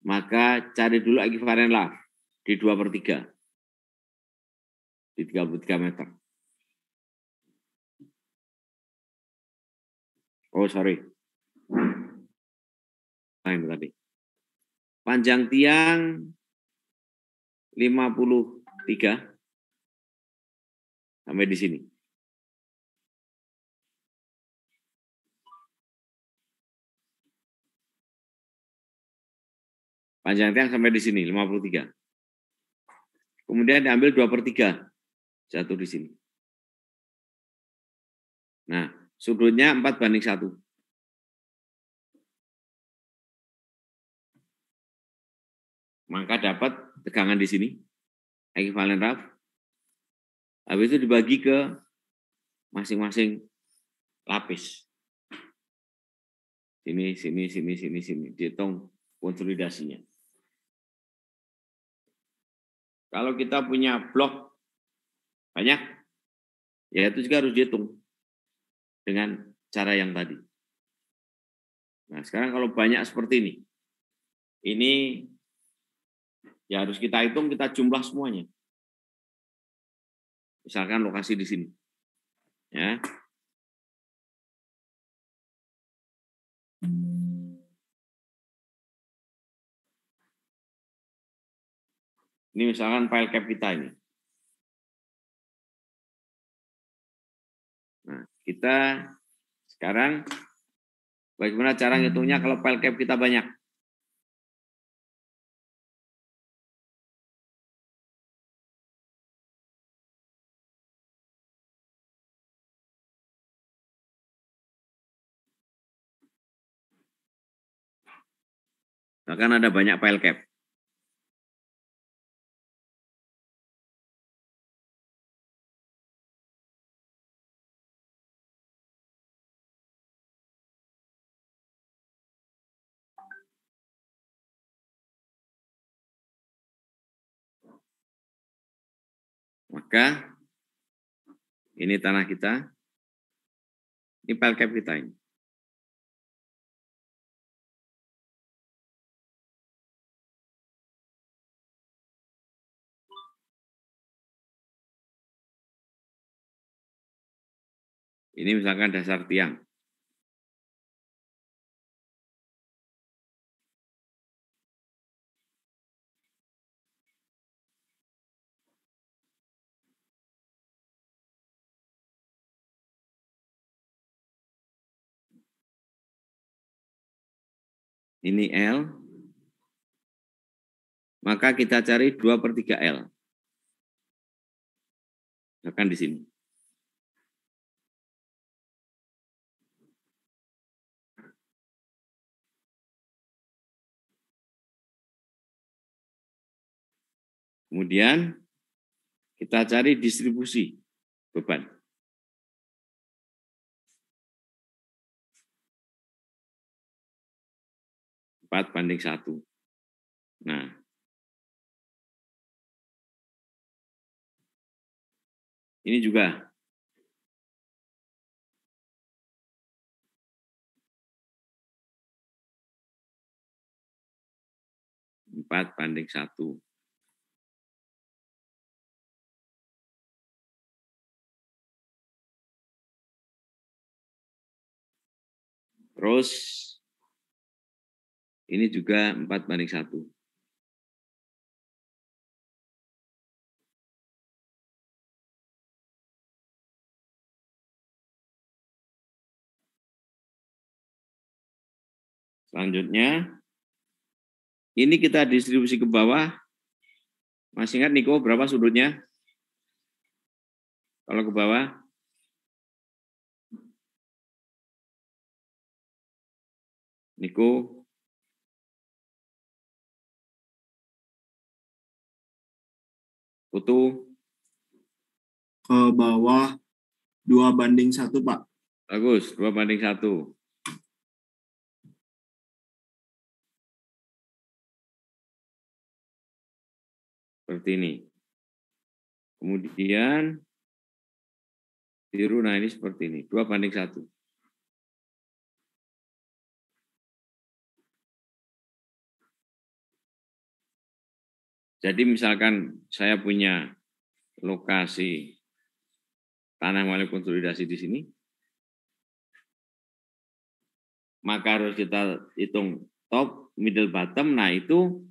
Maka cari dulu ekivalen lah di 2/3. Di 33 meter. Oh, sorry. Lain tadi. Panjang tiang 53 sampai di sini. Panjang tiang sampai di sini, 53. Kemudian diambil 2/3, jatuh di sini. Nah, sudutnya 4:1. Maka dapat tegangan di sini, ekivalen raf. Habis itu dibagi ke masing-masing lapis. Sini. Dihitung konsolidasinya. Kalau kita punya blok banyak, ya itu juga harus dihitung dengan cara yang tadi. Nah, sekarang kalau banyak seperti ini ya harus kita hitung, kita jumlah semuanya. Misalkan lokasi di sini. Ya. Ini misalkan file cap kita ini. Nah, kita sekarang bagaimana cara ngitungnya kalau file cap kita banyak? Bahkan ada banyak file cap. Maka ini tanah kita, ini file cap kita ini. Ini misalkan dasar tiang. Ini L. Maka kita cari 2/3 L. Misalkan di sini. Kemudian kita cari distribusi beban. Empat banding 1. Nah, ini juga 4/1. Terus ini juga 4/1. Selanjutnya, ini kita distribusi ke bawah. Masih ingat Niko berapa sudutnya? Kalau ke bawah? Niko Putu, Ke bawah 2:1, Pak. bagus, 2:1. Seperti ini. Kemudian biru, nah ini seperti ini, 2:1. Jadi misalkan saya punya lokasi tanah milik konsolidasi di sini, maka harus kita hitung top, middle, bottom. Nah itu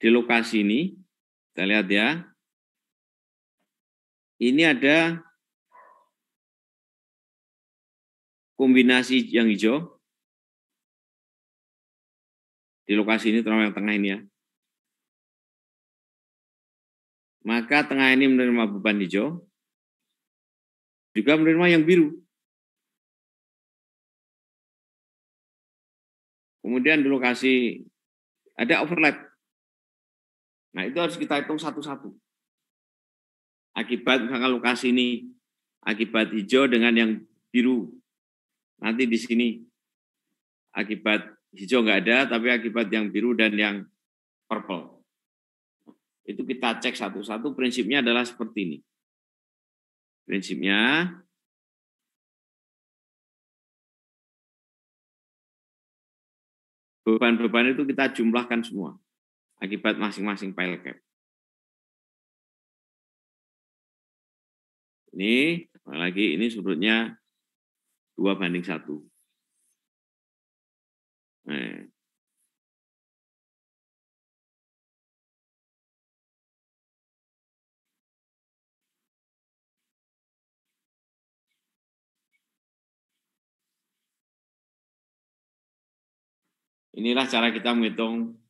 di lokasi ini, kita lihat ya, ini ada kombinasi yang hijau, di lokasi ini terutama yang tengah ini ya. Maka tengah ini menerima beban hijau, juga menerima yang biru. Kemudian di lokasi ada overlap. Nah itu harus kita hitung satu-satu. Akibat misalkan lokasi ini, akibat hijau dengan yang biru. Nanti di sini akibat hijau nggak ada, tapi akibat yang biru dan yang purple. Itu kita cek satu-satu, prinsipnya adalah seperti ini. Prinsipnya, beban-beban itu kita jumlahkan semua, akibat masing-masing pile cap. Ini, lagi ini sudutnya 2:1. Nah, inilah cara kita menghitung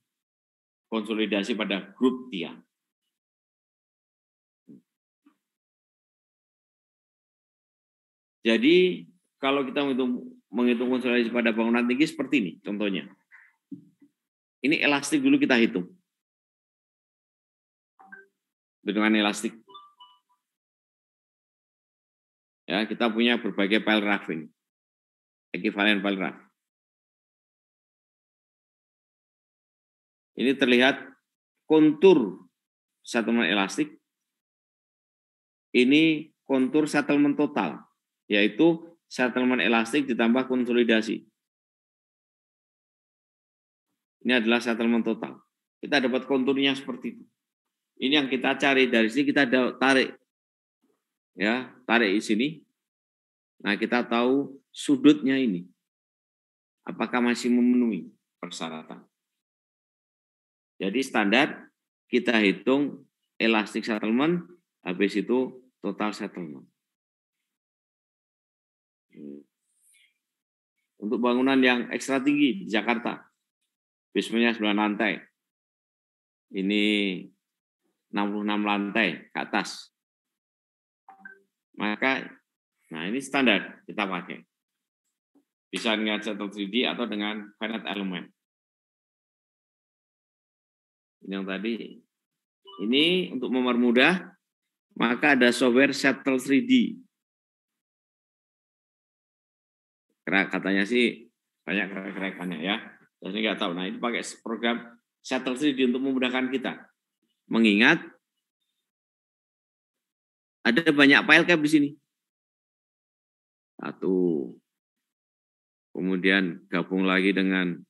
konsolidasi pada grup tiang. Jadi kalau kita menghitung konsolidasi pada bangunan tinggi seperti ini contohnya. Ini elastik dulu kita hitung. Dengan elastik. Ya, kita punya berbagai pile raft ini. Ekivalen pile raft. Ini terlihat kontur settlement elastik. Ini kontur settlement total, yaitu settlement elastik ditambah konsolidasi. Ini adalah settlement total. Kita dapat konturnya seperti itu. Ini yang kita cari, dari sini kita tarik. Ya, tarik di sini. Nah, kita tahu sudutnya ini. Apakah masih memenuhi persyaratan. Jadi standar kita hitung elastic settlement, habis itu total settlement. Untuk bangunan yang ekstra tinggi di Jakarta, basementnya 9 lantai, ini 66 lantai ke atas. Maka, nah ini standar kita pakai. Bisa dengan settle 3D atau dengan finite element. Ini yang tadi. Ini untuk mempermudah, maka ada software Settle 3D. Katanya sih banyak kerek-kerekannya ya. Saya nggak tahu. Nah ini pakai program Settle 3D untuk memudahkan kita. Mengingat ada banyak file cap di sini. Satu. Kemudian gabung lagi dengan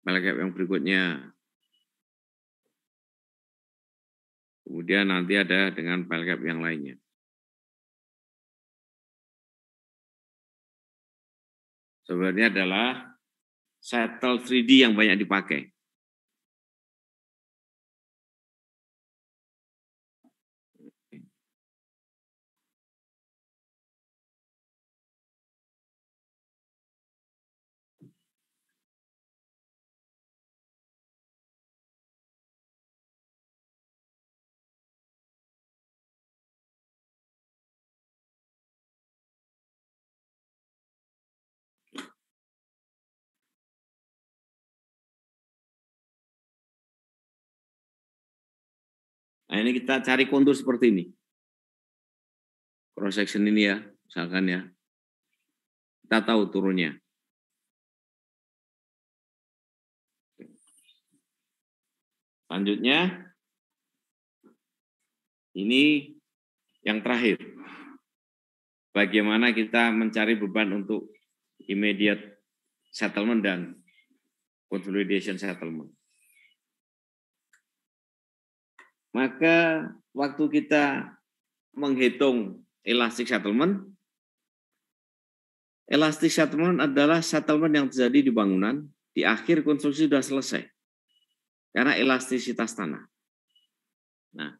file cap yang berikutnya. Kemudian nanti ada dengan file cap yang lainnya. Sebenarnya adalah Settle 3D yang banyak dipakai. Nah, ini kita cari kontur seperti ini. Cross section ini ya, misalkan ya. Kita tahu turunnya. Selanjutnya, ini yang terakhir. Bagaimana kita mencari beban untuk immediate settlement dan consolidation settlement. Maka waktu kita menghitung elastic settlement adalah settlement yang terjadi di bangunan di akhir konstruksi sudah selesai. Karena elastisitas tanah. Nah,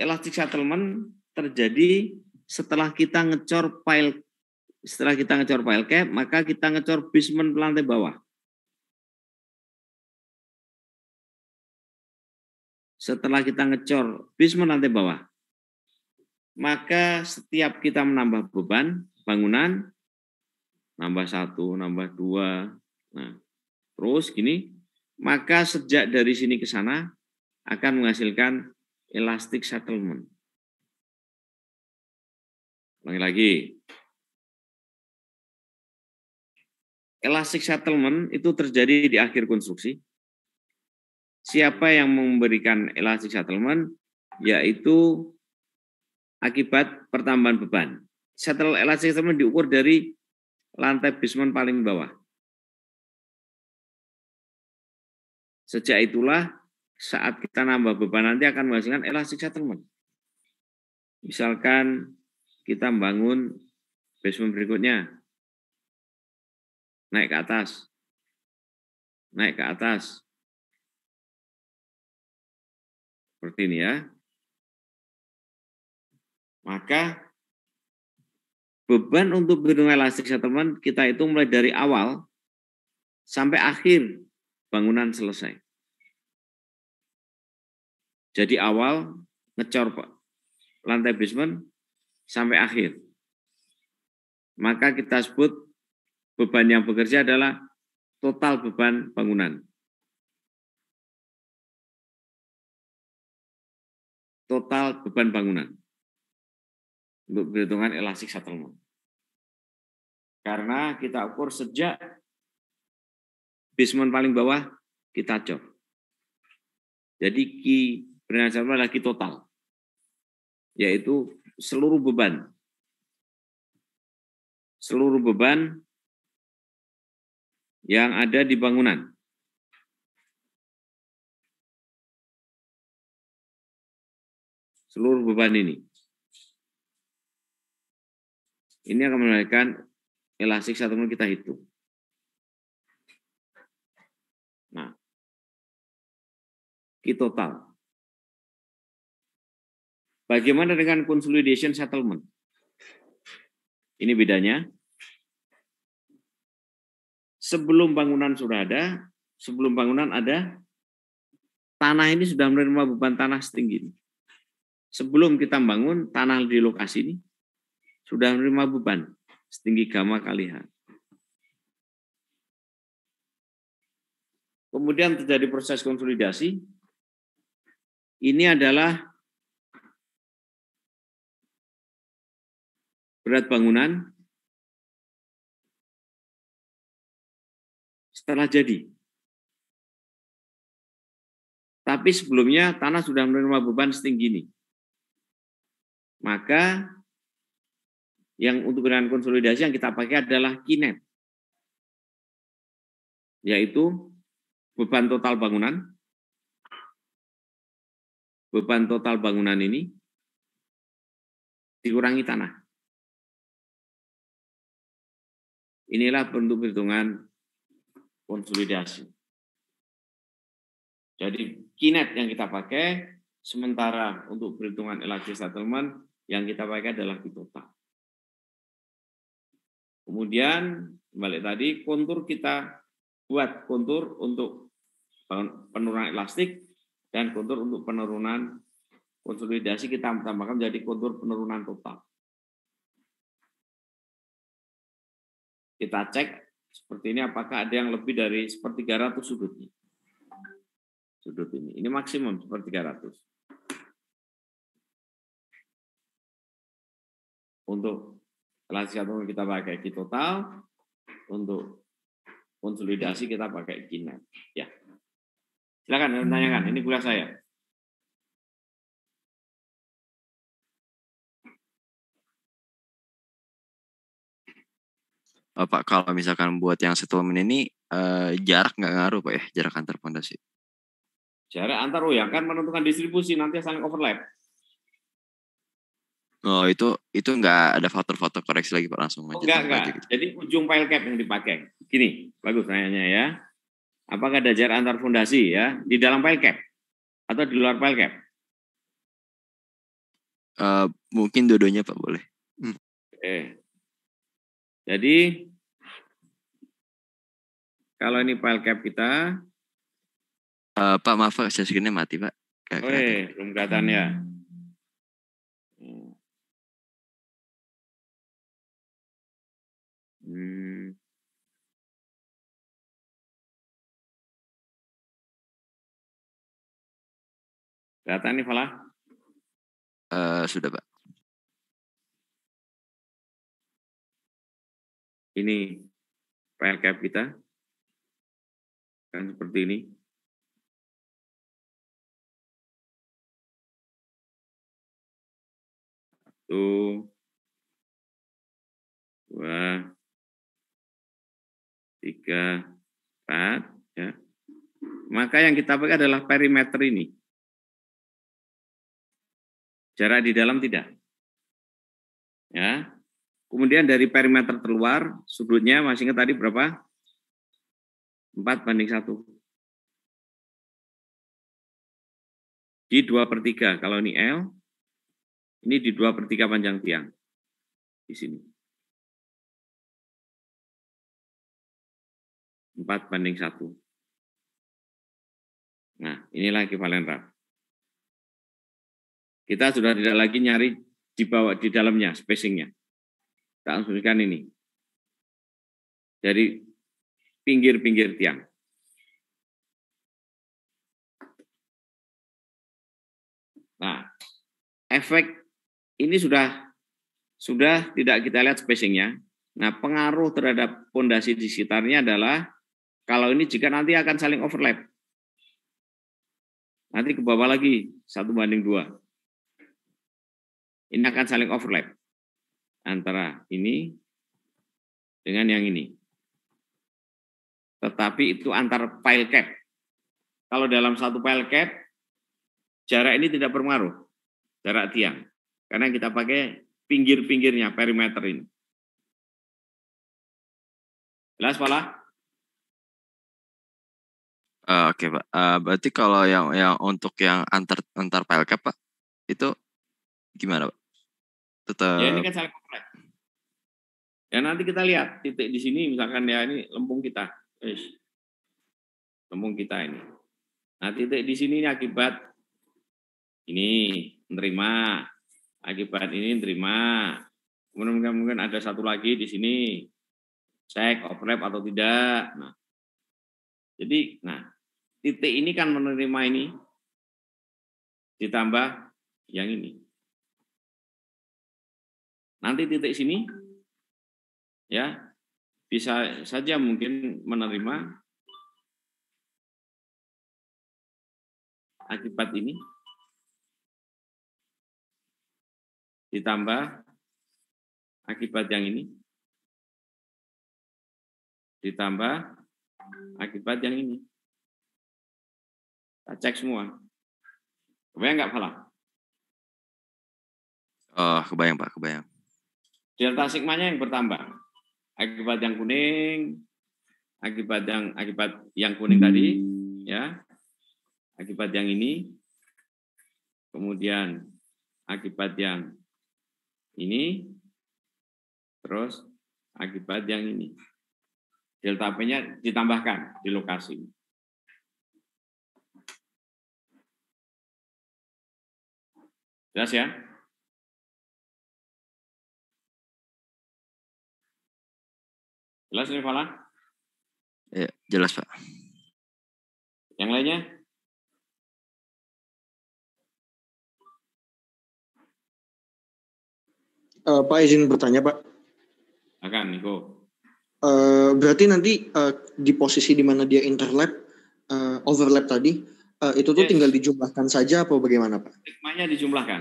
elastic settlement terjadi setelah kita ngecor pile cap, maka kita ngecor basement lantai bawah. Setelah kita ngecor basement lantai bawah, maka setiap kita menambah beban bangunan, nambah 1, nambah 2, nah terus gini, maka sejak dari sini ke sana akan menghasilkan elastic settlement. Ulangi lagi. Elastic settlement itu terjadi di akhir konstruksi. Siapa yang memberikan elastic settlement? Yaitu akibat pertambahan beban. Elastic settlement diukur dari lantai basement paling bawah. Sejak itulah saat kita nambah beban nanti akan menghasilkan elastic settlement. Misalkan kita membangun basement berikutnya, naik ke atas, seperti ini ya. Maka beban untuk perhitungan elastic settlement kita itu mulai dari awal sampai akhir bangunan selesai. Jadi awal ngecor lantai basement sampai akhir. Maka kita sebut beban yang bekerja adalah total beban bangunan. Total beban bangunan untuk perhitungan elastic settlement. Karena kita ukur sejak basement paling bawah kita cor. Jadi perhitungan settlement adalah key total, yaitu seluruh beban yang ada di bangunan. Seluruh beban ini akan melahirkan elastic settlement kita hitung. Nah, key total. Bagaimana dengan consolidation settlement? Ini bedanya. Sebelum bangunan ada, tanah ini sudah menerima beban tanah setinggi ini. Sebelum kita bangun, tanah di lokasi ini sudah menerima beban setinggi gamma kali H. Kemudian terjadi proses konsolidasi. Ini adalah berat bangunan setelah jadi. Tapi sebelumnya tanah sudah menerima beban setinggi ini. Maka yang untuk gerakan konsolidasi yang kita pakai adalah kinet, yaitu beban total bangunan. Beban total bangunan ini dikurangi tanah. Inilah bentuk perhitungan konsolidasi. Jadi kinet yang kita pakai, sementara untuk perhitungan elastic settlement yang kita pakai adalah key total. Kemudian balik tadi kontur kita buat kontur untuk penurunan elastik dan kontur untuk penurunan konsolidasi kita tambahkan menjadi kontur penurunan total. Kita cek seperti ini apakah ada yang lebih dari 1/300 sudutnya. Sudut ini maksimum 1/300. Untuk kelas 1 kita pakai Ki total, untuk konsolidasi kita pakai Ki net. Ya. Silakan tanyakan, ini kuliah saya. Pak, kalau misalkan buat yang settlement ini jarak nggak ngaruh Pak ya, jarak antar fondasi? Jarak antar ya kan menentukan distribusi, nanti saling overlap. Oh itu nggak ada faktor-faktor koreksi lagi Pak, langsung aja Enggak. tambah aja gitu. Jadi ujung file cap yang dipakai. Gini, bagus tanyanya ya. Apakah ada jarak antar fondasi ya di dalam file cap atau di luar file cap? Mungkin dua-duanya Pak, boleh. Jadi kalau ini file cap kita, Pak maaf Pak, share screen-nya mati Pak. belum kelihatan ya. Kelihatan nih Fala? Sudah Pak. Ini file cap kita kan seperti ini. Satu, 2, 3, 4, ya. Maka yang kita pakai adalah perimeter ini. Jarak di dalam tidak. Ya. Kemudian dari perimeter keluar, sudutnya masih ingat tadi berapa? 4:1. Di 2/3. Kalau ini L, ini di 2/3 panjang tiang. Di sini. 4:1. Nah, inilah ekivalen raf. Kita sudah tidak lagi nyari di bawah, di dalamnya, spacingnya. Kita asumsikan ini. Dari pinggir-pinggir tiang. Nah, efek ini sudah tidak kita lihat spacingnya. Nah, pengaruh terhadap fondasi di sekitarnya adalah kalau ini jika nanti akan saling overlap. Nanti ke bawah lagi 1:2. Ini akan saling overlap antara ini dengan yang ini. Tetapi itu antar pile cap. Kalau dalam satu pile cap, jarak ini tidak berpengaruh, jarak tiang. Karena kita pakai pinggir-pinggirnya, perimeter ini. Jelas, Pak? Oke Pak. Berarti kalau yang untuk yang antar file cap Pak, itu gimana Pak? Tetap. Ya ini kan saling overlap. Ya nanti kita lihat titik di sini, misalkan ya ini lempung kita. Lempung kita ini. Nah titik di sini akibat ini menerima, akibat ini menerima. Kemudian mungkin ada satu lagi di sini, cek overlap atau tidak. Nah, jadi, titik ini kan menerima ini, ditambah yang ini. Nanti titik sini, ya bisa saja mungkin menerima akibat ini, ditambah akibat yang ini, ditambah akibat yang ini. Kita cek semua. Kebayang nggak, Fala? Oh, kebayang Pak, kebayang. Delta sigmanya yang bertambah. Akibat yang kuning, akibat yang kuning tadi, ya. Akibat yang ini, kemudian akibat yang ini, terus akibat yang ini. Delta P-nya ditambahkan di lokasi. Jelas ya? Jelas ini, Fala? Ya, jelas Pak. Yang lainnya? Pak izin bertanya Pak. Akan Niko. Berarti nanti di posisi di mana dia interlap, overlap tadi, itu tuh tinggal dijumlahkan saja apa bagaimana Pak? Sigmanya dijumlahkan.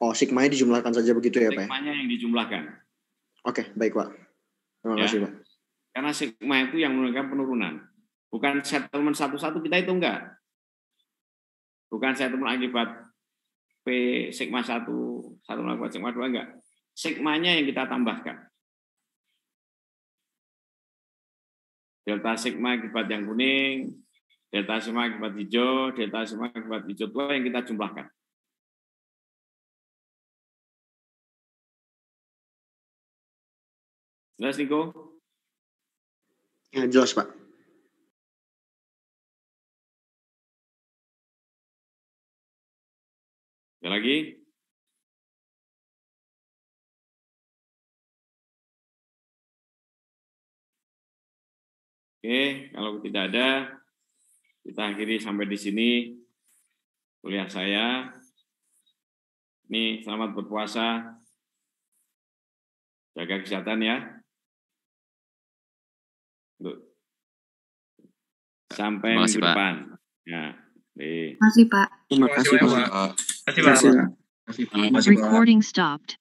Oh, sigmanya dijumlahkan saja begitu ya Pak? Sigmanya yang dijumlahkan. Oke, baik Pak. Terima kasih Pak. Karena sigma itu yang menunjukkan penurunan. Bukan settlement satu-satu kita itu enggak. Bukan settlement akibat P sigma 1, settlement akibat sigma 2 enggak. Sigmanya yang kita tambahkan. Delta sigma akibat yang kuning, delta sigma akibat hijau, delta sigma akibat hijau tua yang kita jumlahkan. Jelas, Niko? Ya, jelas, Pak. Ada lagi? Oke, kalau tidak ada, kita akhiri sampai di sini kuliah saya. Ini selamat berpuasa. Jaga kesehatan ya. Sampai minggu depan. Ya. Terima kasih Pak. Terima kasih Pak. Recording stopped.